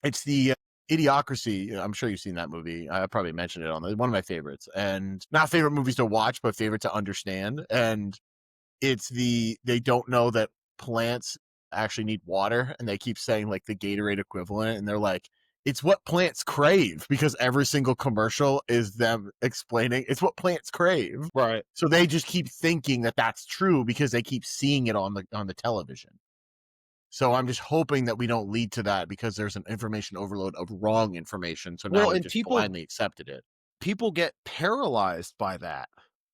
[SPEAKER 1] It's the Idiocracy. I'm sure you've seen that movie. I probably mentioned it on one of my favorites, and not favorite movies to watch, but favorite to understand. And they don't know that plants actually need water, and they keep saying like the Gatorade equivalent, and they're like, it's what plants crave, because every single commercial is them explaining it's what plants crave.
[SPEAKER 2] Right.
[SPEAKER 1] So they just keep thinking that that's true because they keep seeing it on the television. So I'm just hoping that we don't lead to that, because there's an information overload of wrong information. So now
[SPEAKER 2] Well,
[SPEAKER 1] we've
[SPEAKER 2] and
[SPEAKER 1] just
[SPEAKER 2] people
[SPEAKER 1] blindly accepted it.
[SPEAKER 2] people get paralyzed by that.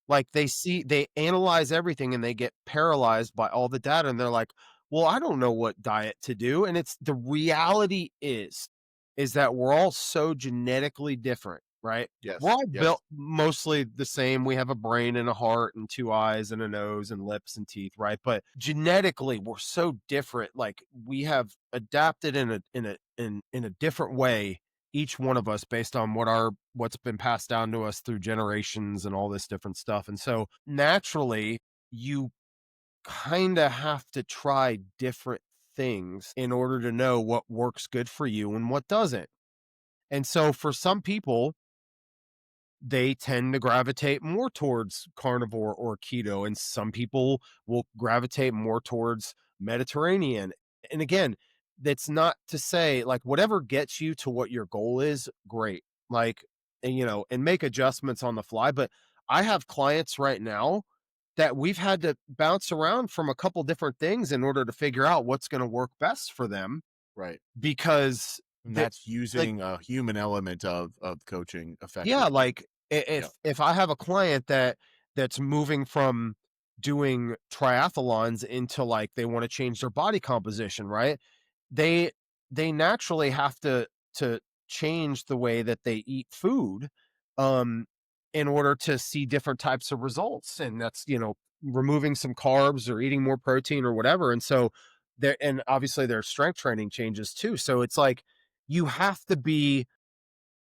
[SPEAKER 2] Like they analyze everything and they get paralyzed by all the data and they're like, "Well, I don't know what diet to do." And it's the reality is that we're all so genetically different, right? We're
[SPEAKER 1] Yes.
[SPEAKER 2] all
[SPEAKER 1] Yes.
[SPEAKER 2] built mostly the same. We have a brain and a heart and two eyes and a nose and lips and teeth, right? But genetically, we're so different. Like we have adapted in a different way, each one of us, based on what's been passed down to us through generations and all this different stuff. And so naturally, you kind of have to try different things in order to know what works good for you and what doesn't. And so for some people, they tend to gravitate more towards carnivore or keto, and some people will gravitate more towards Mediterranean. And again, that's not to say like whatever gets you to what your goal is, great. Like, and make adjustments on the fly. But I have clients right now that we've had to bounce around from a couple different things in order to figure out what's going to work best for them
[SPEAKER 1] Right.
[SPEAKER 2] because
[SPEAKER 1] And
[SPEAKER 2] they
[SPEAKER 1] that's
[SPEAKER 2] like
[SPEAKER 1] using a human element of coaching
[SPEAKER 2] yeah,
[SPEAKER 1] effectively.
[SPEAKER 2] like
[SPEAKER 1] Yeah.
[SPEAKER 2] if I have a client that's moving from doing triathlons into like they want to change their body composition, right? They they naturally have to change the way that they eat food, um, in order to see different types of results, and that's, removing some carbs or eating more protein or whatever, and so there, and obviously their strength training changes too, so it's like, you have to be,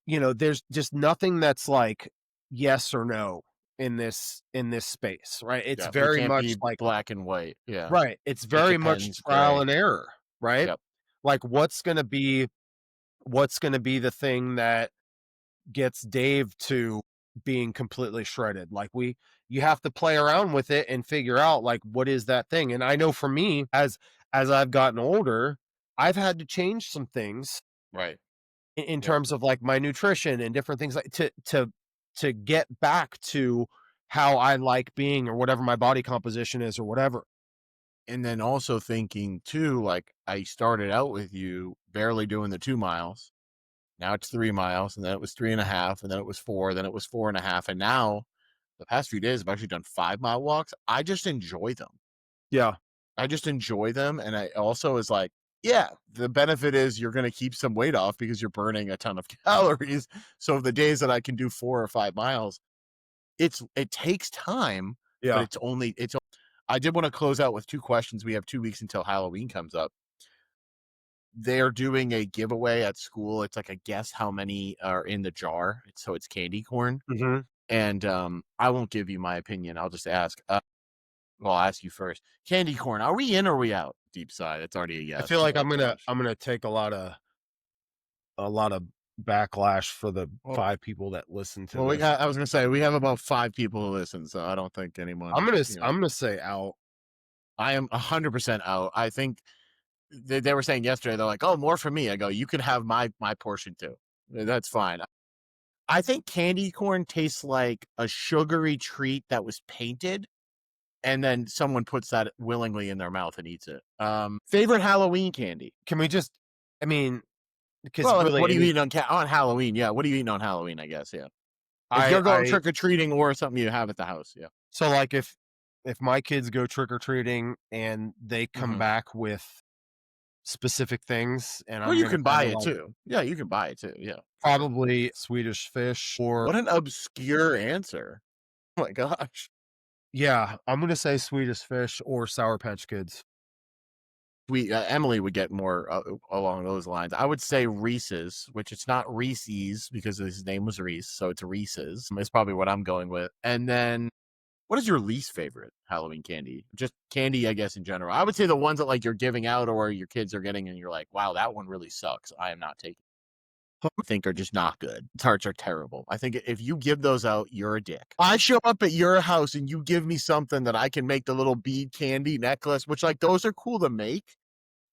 [SPEAKER 2] there's just nothing that's like yes or no in this space, right? It's
[SPEAKER 1] Yeah, it
[SPEAKER 2] very
[SPEAKER 1] can't
[SPEAKER 2] much
[SPEAKER 1] be
[SPEAKER 2] like,
[SPEAKER 1] black and white. Yeah,
[SPEAKER 2] right, it's
[SPEAKER 1] it
[SPEAKER 2] very much
[SPEAKER 1] depends,
[SPEAKER 2] trial
[SPEAKER 1] gray.
[SPEAKER 2] and error, right?
[SPEAKER 1] Yep.
[SPEAKER 2] Like, what's gonna be the thing that gets Dave to being completely shredded? Like, you have to play around with it and figure out, like, what is that thing? And I know for me, as I've gotten older, I've had to change some things
[SPEAKER 1] Right.
[SPEAKER 2] in
[SPEAKER 1] Yep.
[SPEAKER 2] terms of, like, my nutrition and different things, like, to get back to how I like being, or whatever my body composition is, or whatever.
[SPEAKER 1] And then also thinking too, like I started out with you barely doing the 2 miles. Now it's 3 miles, and then it was 3.5, and then it was four, then it was 4.5. And now the past few days I've actually done 5 mile walks. I just enjoy them.
[SPEAKER 2] Yeah.
[SPEAKER 1] I just enjoy them. And I also is like, yeah, the benefit is you're going to keep some weight off because you're burning a ton of calories. So the days that I can do 4 or 5 miles, it takes time, but
[SPEAKER 2] Yeah.
[SPEAKER 1] it's I did want to close out with two questions. We have 2 weeks until Halloween comes up. They're doing a giveaway at school. It's like a guess how many are in the jar. So it's candy corn.
[SPEAKER 2] Mhm.
[SPEAKER 1] And I won't give you my opinion. I'll just ask. Well, I'll ask you first. Candy corn, are we in or are we out? Deep side. It's already a
[SPEAKER 2] I
[SPEAKER 1] yes.
[SPEAKER 2] feel like
[SPEAKER 1] So, Josh.
[SPEAKER 2] I'm gonna take a lot of backlash for the
[SPEAKER 1] Well,
[SPEAKER 2] 5 people that listen to
[SPEAKER 1] well, we
[SPEAKER 2] this.
[SPEAKER 1] got. I was gonna say we have about 5 people who listen, so I don't think anyone.
[SPEAKER 2] I'm gonna say out.
[SPEAKER 1] I am 100% out. I think they were saying yesterday. They're like, "Oh, more for me." I go, "You can have my portion too. That's fine." I think candy corn tastes like a sugary treat that was painted, and then someone puts that willingly in their mouth and eats it. Favorite Halloween candy?
[SPEAKER 2] Can we just, I mean, because
[SPEAKER 1] Well, I mean,
[SPEAKER 2] really
[SPEAKER 1] what are you
[SPEAKER 2] any
[SPEAKER 1] eating on Halloween? Yeah, what are you eating on Halloween? I guess, yeah. If
[SPEAKER 2] I
[SPEAKER 1] you're going
[SPEAKER 2] I
[SPEAKER 1] trick or treating or something you have at the house, yeah.
[SPEAKER 2] so, like, if my kids go trick or treating and they come
[SPEAKER 1] Hmm.
[SPEAKER 2] back with specific things, and
[SPEAKER 1] Well,
[SPEAKER 2] I'm
[SPEAKER 1] you
[SPEAKER 2] gonna
[SPEAKER 1] can buy
[SPEAKER 2] kinda,
[SPEAKER 1] it
[SPEAKER 2] like,
[SPEAKER 1] too. Yeah, you can buy it too. Yeah, for sure.
[SPEAKER 2] probably Swedish Fish, or
[SPEAKER 1] What an obscure answer. Oh my gosh.
[SPEAKER 2] yeah, I'm gonna say Swedish Fish or Sour Patch Kids.
[SPEAKER 1] We Emily would get more along those lines. I would say Reese's, which it's not Reese's because his name was Reese, so it's Reese's. Is probably what I'm going with. And then, what is your least favorite Halloween candy? Just candy, I guess, in general. I would say the ones that like you're giving out or your kids are getting, and you're like, wow, that one really sucks. I am not taking. I think are just not good. Tarts are terrible. I think if you give those out, you're a dick. I show up at your house and you give me something that I can make the little bead candy necklace, which like those are cool to make,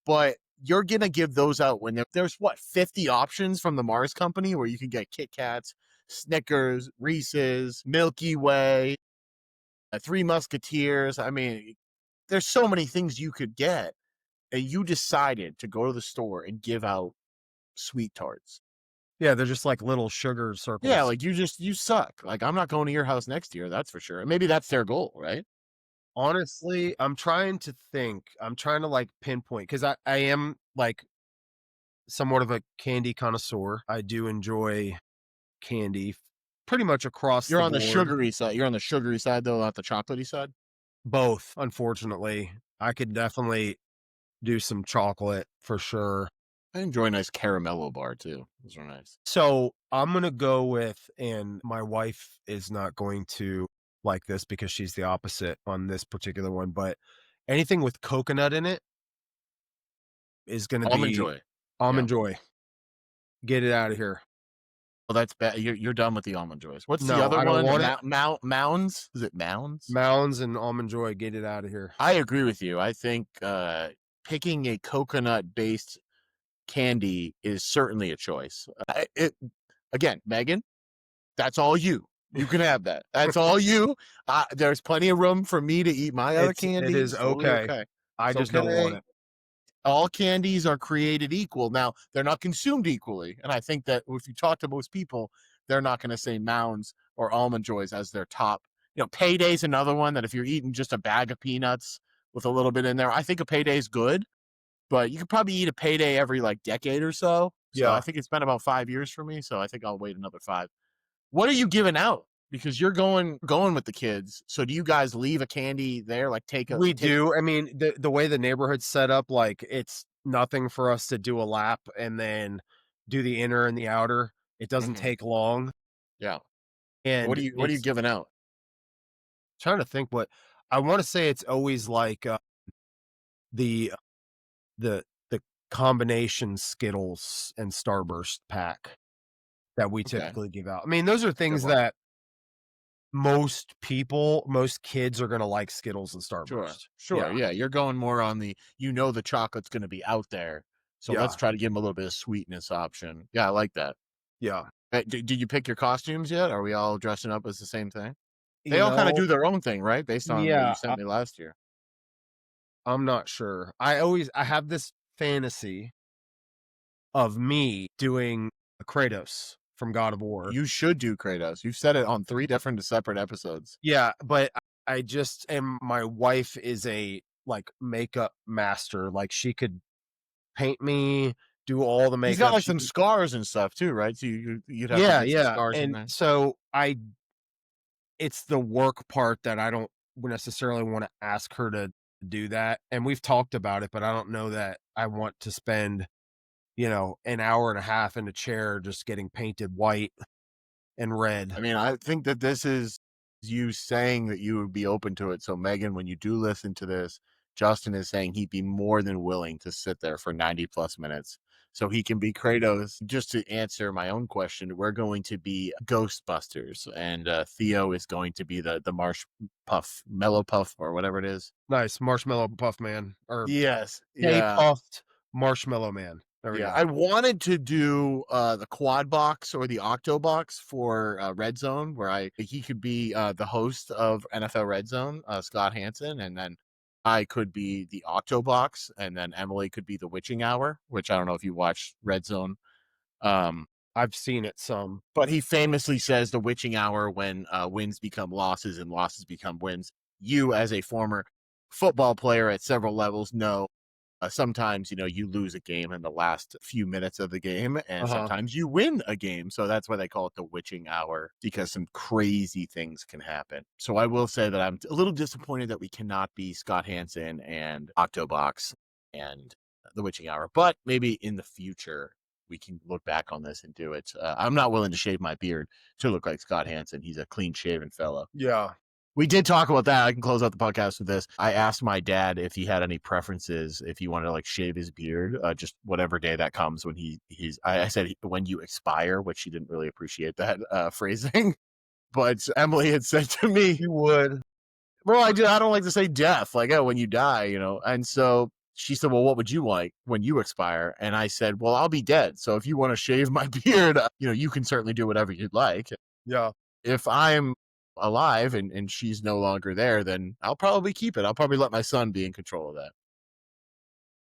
[SPEAKER 1] but you're gonna give those out when there's what 50 options from the Mars company where you can get Kit Kats, Snickers, Reese's, Milky Way, Three Musketeers. I mean, there's so many things you could get, and you decided to go to the store and give out sweet tarts.
[SPEAKER 2] Yeah, they're just like little sugar
[SPEAKER 1] Yeah,
[SPEAKER 2] circles.
[SPEAKER 1] like you suck. Like I'm not going to your house next year, that's for sure. And maybe that's their goal, right?
[SPEAKER 2] Honestly, I'm trying to think. I'm trying to, like, pinpoint, because I am, like, somewhat of a candy connoisseur. I do enjoy candy pretty much across
[SPEAKER 1] You're
[SPEAKER 2] the
[SPEAKER 1] on the
[SPEAKER 2] board.
[SPEAKER 1] sugary side. You're on the sugary side though, not the chocolatey side.
[SPEAKER 2] Both, unfortunately. I could definitely do some chocolate for sure.
[SPEAKER 1] I enjoy a nice caramello bar too. Those are nice.
[SPEAKER 2] So, I'm gonna go with, and my wife is not going to like this because she's the opposite on this particular one, but anything with coconut in it is gonna
[SPEAKER 1] Almond
[SPEAKER 2] be
[SPEAKER 1] Joy. Yeah.
[SPEAKER 2] Almond Joy. Get it out of here.
[SPEAKER 1] Well, that's bad. You're done with the almond joys. What's the
[SPEAKER 2] No,
[SPEAKER 1] other
[SPEAKER 2] I don't
[SPEAKER 1] one?
[SPEAKER 2] want it.
[SPEAKER 1] Mounds? Is it Mounds?
[SPEAKER 2] Mounds and Almond Joy, get it out of here.
[SPEAKER 1] I agree with you. I think picking a coconut based candy is certainly a choice. Again, Megan, that's all you. You can have that. That's all you. There's plenty of room for me to eat my other
[SPEAKER 2] It is
[SPEAKER 1] candies. Totally
[SPEAKER 2] okay.
[SPEAKER 1] okay.
[SPEAKER 2] I
[SPEAKER 1] It's
[SPEAKER 2] just don't want
[SPEAKER 1] okay.
[SPEAKER 2] it.
[SPEAKER 1] All candies are created equal. Now, they're not consumed equally. And I think that if you talk to most people, they're not going to say Mounds or Almond Joys as their top. Payday's another one that if you're eating just a bag of peanuts with a little bit in there, I think a Payday's good, but you could probably eat a payday every like decade or so. So I
[SPEAKER 2] Yeah.
[SPEAKER 1] think it's been about 5 years for me. So I think I'll wait another 5. What are you giving out? Because you're going with the kids. So do you guys leave a candy there? Like
[SPEAKER 2] We
[SPEAKER 1] take.
[SPEAKER 2] do. I mean, the way the neighborhood's set up, like, it's nothing for us to do a lap and then do the inner and the outer. It doesn't
[SPEAKER 1] Mhm.
[SPEAKER 2] take long,
[SPEAKER 1] Yeah.
[SPEAKER 2] and
[SPEAKER 1] What are you
[SPEAKER 2] it's
[SPEAKER 1] giving out?
[SPEAKER 2] trying to think what I wanna say it's always like, the the combination Skittles and Starburst pack that we
[SPEAKER 1] Okay.
[SPEAKER 2] typically give out. I mean, those are
[SPEAKER 1] That's a good
[SPEAKER 2] things
[SPEAKER 1] one.
[SPEAKER 2] that most kids are gonna like Skittles and
[SPEAKER 1] Sure.
[SPEAKER 2] Starburst.
[SPEAKER 1] Sure.
[SPEAKER 2] Yeah,
[SPEAKER 1] Yeah. You're going more on the chocolate's going to be out there. So let's
[SPEAKER 2] yeah,
[SPEAKER 1] try to give them a little bit of sweetness option. Yeah. I like that.
[SPEAKER 2] yeah.
[SPEAKER 1] Did you pick your costumes yet? Are we all dressing up as the same thing? They
[SPEAKER 2] You
[SPEAKER 1] all kind of
[SPEAKER 2] know,
[SPEAKER 1] do their own thing, right? Based on what you
[SPEAKER 2] yeah,
[SPEAKER 1] sent me last year.
[SPEAKER 2] I'm not sure. I have this fantasy of me doing a Kratos from God of War.
[SPEAKER 1] You should do Kratos. You've said it on 3 different separate episodes.
[SPEAKER 2] Yeah, but I just and my wife is a, like, makeup master, like, she could paint me, do all the
[SPEAKER 1] He's got
[SPEAKER 2] makeup,
[SPEAKER 1] like
[SPEAKER 2] she
[SPEAKER 1] some
[SPEAKER 2] could.
[SPEAKER 1] scars and stuff too, right? So you'd have to
[SPEAKER 2] Yeah,
[SPEAKER 1] get some
[SPEAKER 2] yeah,
[SPEAKER 1] scars in
[SPEAKER 2] and
[SPEAKER 1] there.
[SPEAKER 2] so I it's the work part that I don't necessarily wanna ask her to do that, and we've talked about it, but I don't know that I want to spend, an hour and a half in a chair just getting painted white and red.
[SPEAKER 1] I mean, I think that this is you saying that you would be open to it. So, Megan, when you do listen to this, Justin is saying he'd be more than willing to sit there for 90 plus minutes so he can be Kratos. Just to answer my own question, we're going to be Ghostbusters, and Theo is going to be the Marsh Puff, Mellow Puff, or whatever it is.
[SPEAKER 2] Nice, Marshmallow Puff Man, or
[SPEAKER 1] Yes.
[SPEAKER 2] Stay
[SPEAKER 1] Yeah.
[SPEAKER 2] Puffed Marshmallow Man. There we
[SPEAKER 1] Yeah,
[SPEAKER 2] go.
[SPEAKER 1] I wanted to do, the quad box or the octo box for, Red Zone, where he could be, the host of NFL Red Zone, Scott Hansen, and then I could be the octo box, and then Emily could be the witching hour, which I don't know if you watched Red Zone. Um,
[SPEAKER 2] I've seen it some.
[SPEAKER 1] but he famously says the witching hour when, wins become losses and losses become wins. You, as a former football player at several levels, know sometimes, you lose a game in the last few minutes of the game, and
[SPEAKER 2] Uh-huh.
[SPEAKER 1] sometimes you win a game. So that's why they call it the witching hour, because some crazy things can happen. So I will say that I'm a little disappointed that we cannot be Scott Hansen and Octobox and the witching hour, but maybe in the future we can look back on this and do it. I'm not willing to shave my beard to look like Scott Hansen. He's a clean shaven fellow.
[SPEAKER 2] Yeah.
[SPEAKER 1] We did talk about that. I can close out the podcast with this. I asked my dad if he had any preferences, if he wanted to like shave his beard, just whatever day that comes when I said when you expire, which she didn't really appreciate that phrasing. But Emily had said to me,
[SPEAKER 2] You would.
[SPEAKER 1] well, I don't like to say death, like, oh, when you die. And so she said, well, what would you like when you expire? And I said, well, I'll be dead. So if you want to shave my beard, you can certainly do whatever you'd like.
[SPEAKER 2] Yeah.
[SPEAKER 1] If I'm alive and she's no longer there, then I'll probably keep it. I'll probably let my son be in control of that.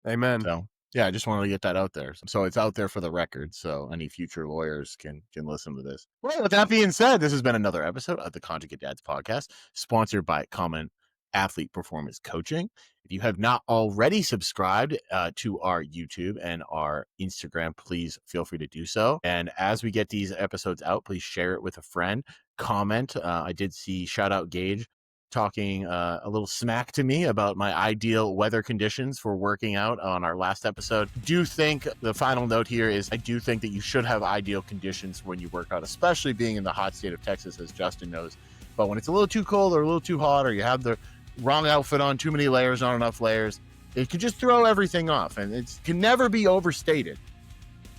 [SPEAKER 2] Amen.
[SPEAKER 1] So yeah, I just wanted to get that out there. So it's out there for the record. So any future lawyers can listen to this. Well, with that being said, this has been another episode of the Conjugate Dads podcast, sponsored by Common Athlete Performance Coaching. If you have not already subscribed to our YouTube and our Instagram, please feel free to do so. And as we get these episodes out, please share it with a friend. Comment. I did see shout out Gage talking a little smack to me about my ideal weather conditions for working out on our last episode. Do think the final note here is I do think that you should have ideal conditions when you work out, especially being in the hot state of Texas, as Justin knows. But when it's a little too cold or a little too hot, or you have the wrong outfit on, too many layers, not enough layers, it could just throw everything off. And it can never be overstated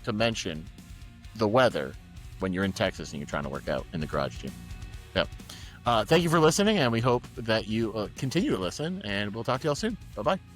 [SPEAKER 1] to mention the weather when you're in Texas and you're trying to work out in the garage gym. Yep. Thank you for listening, and we hope that you continue to listen, and we'll talk to y'all soon. Bye-bye.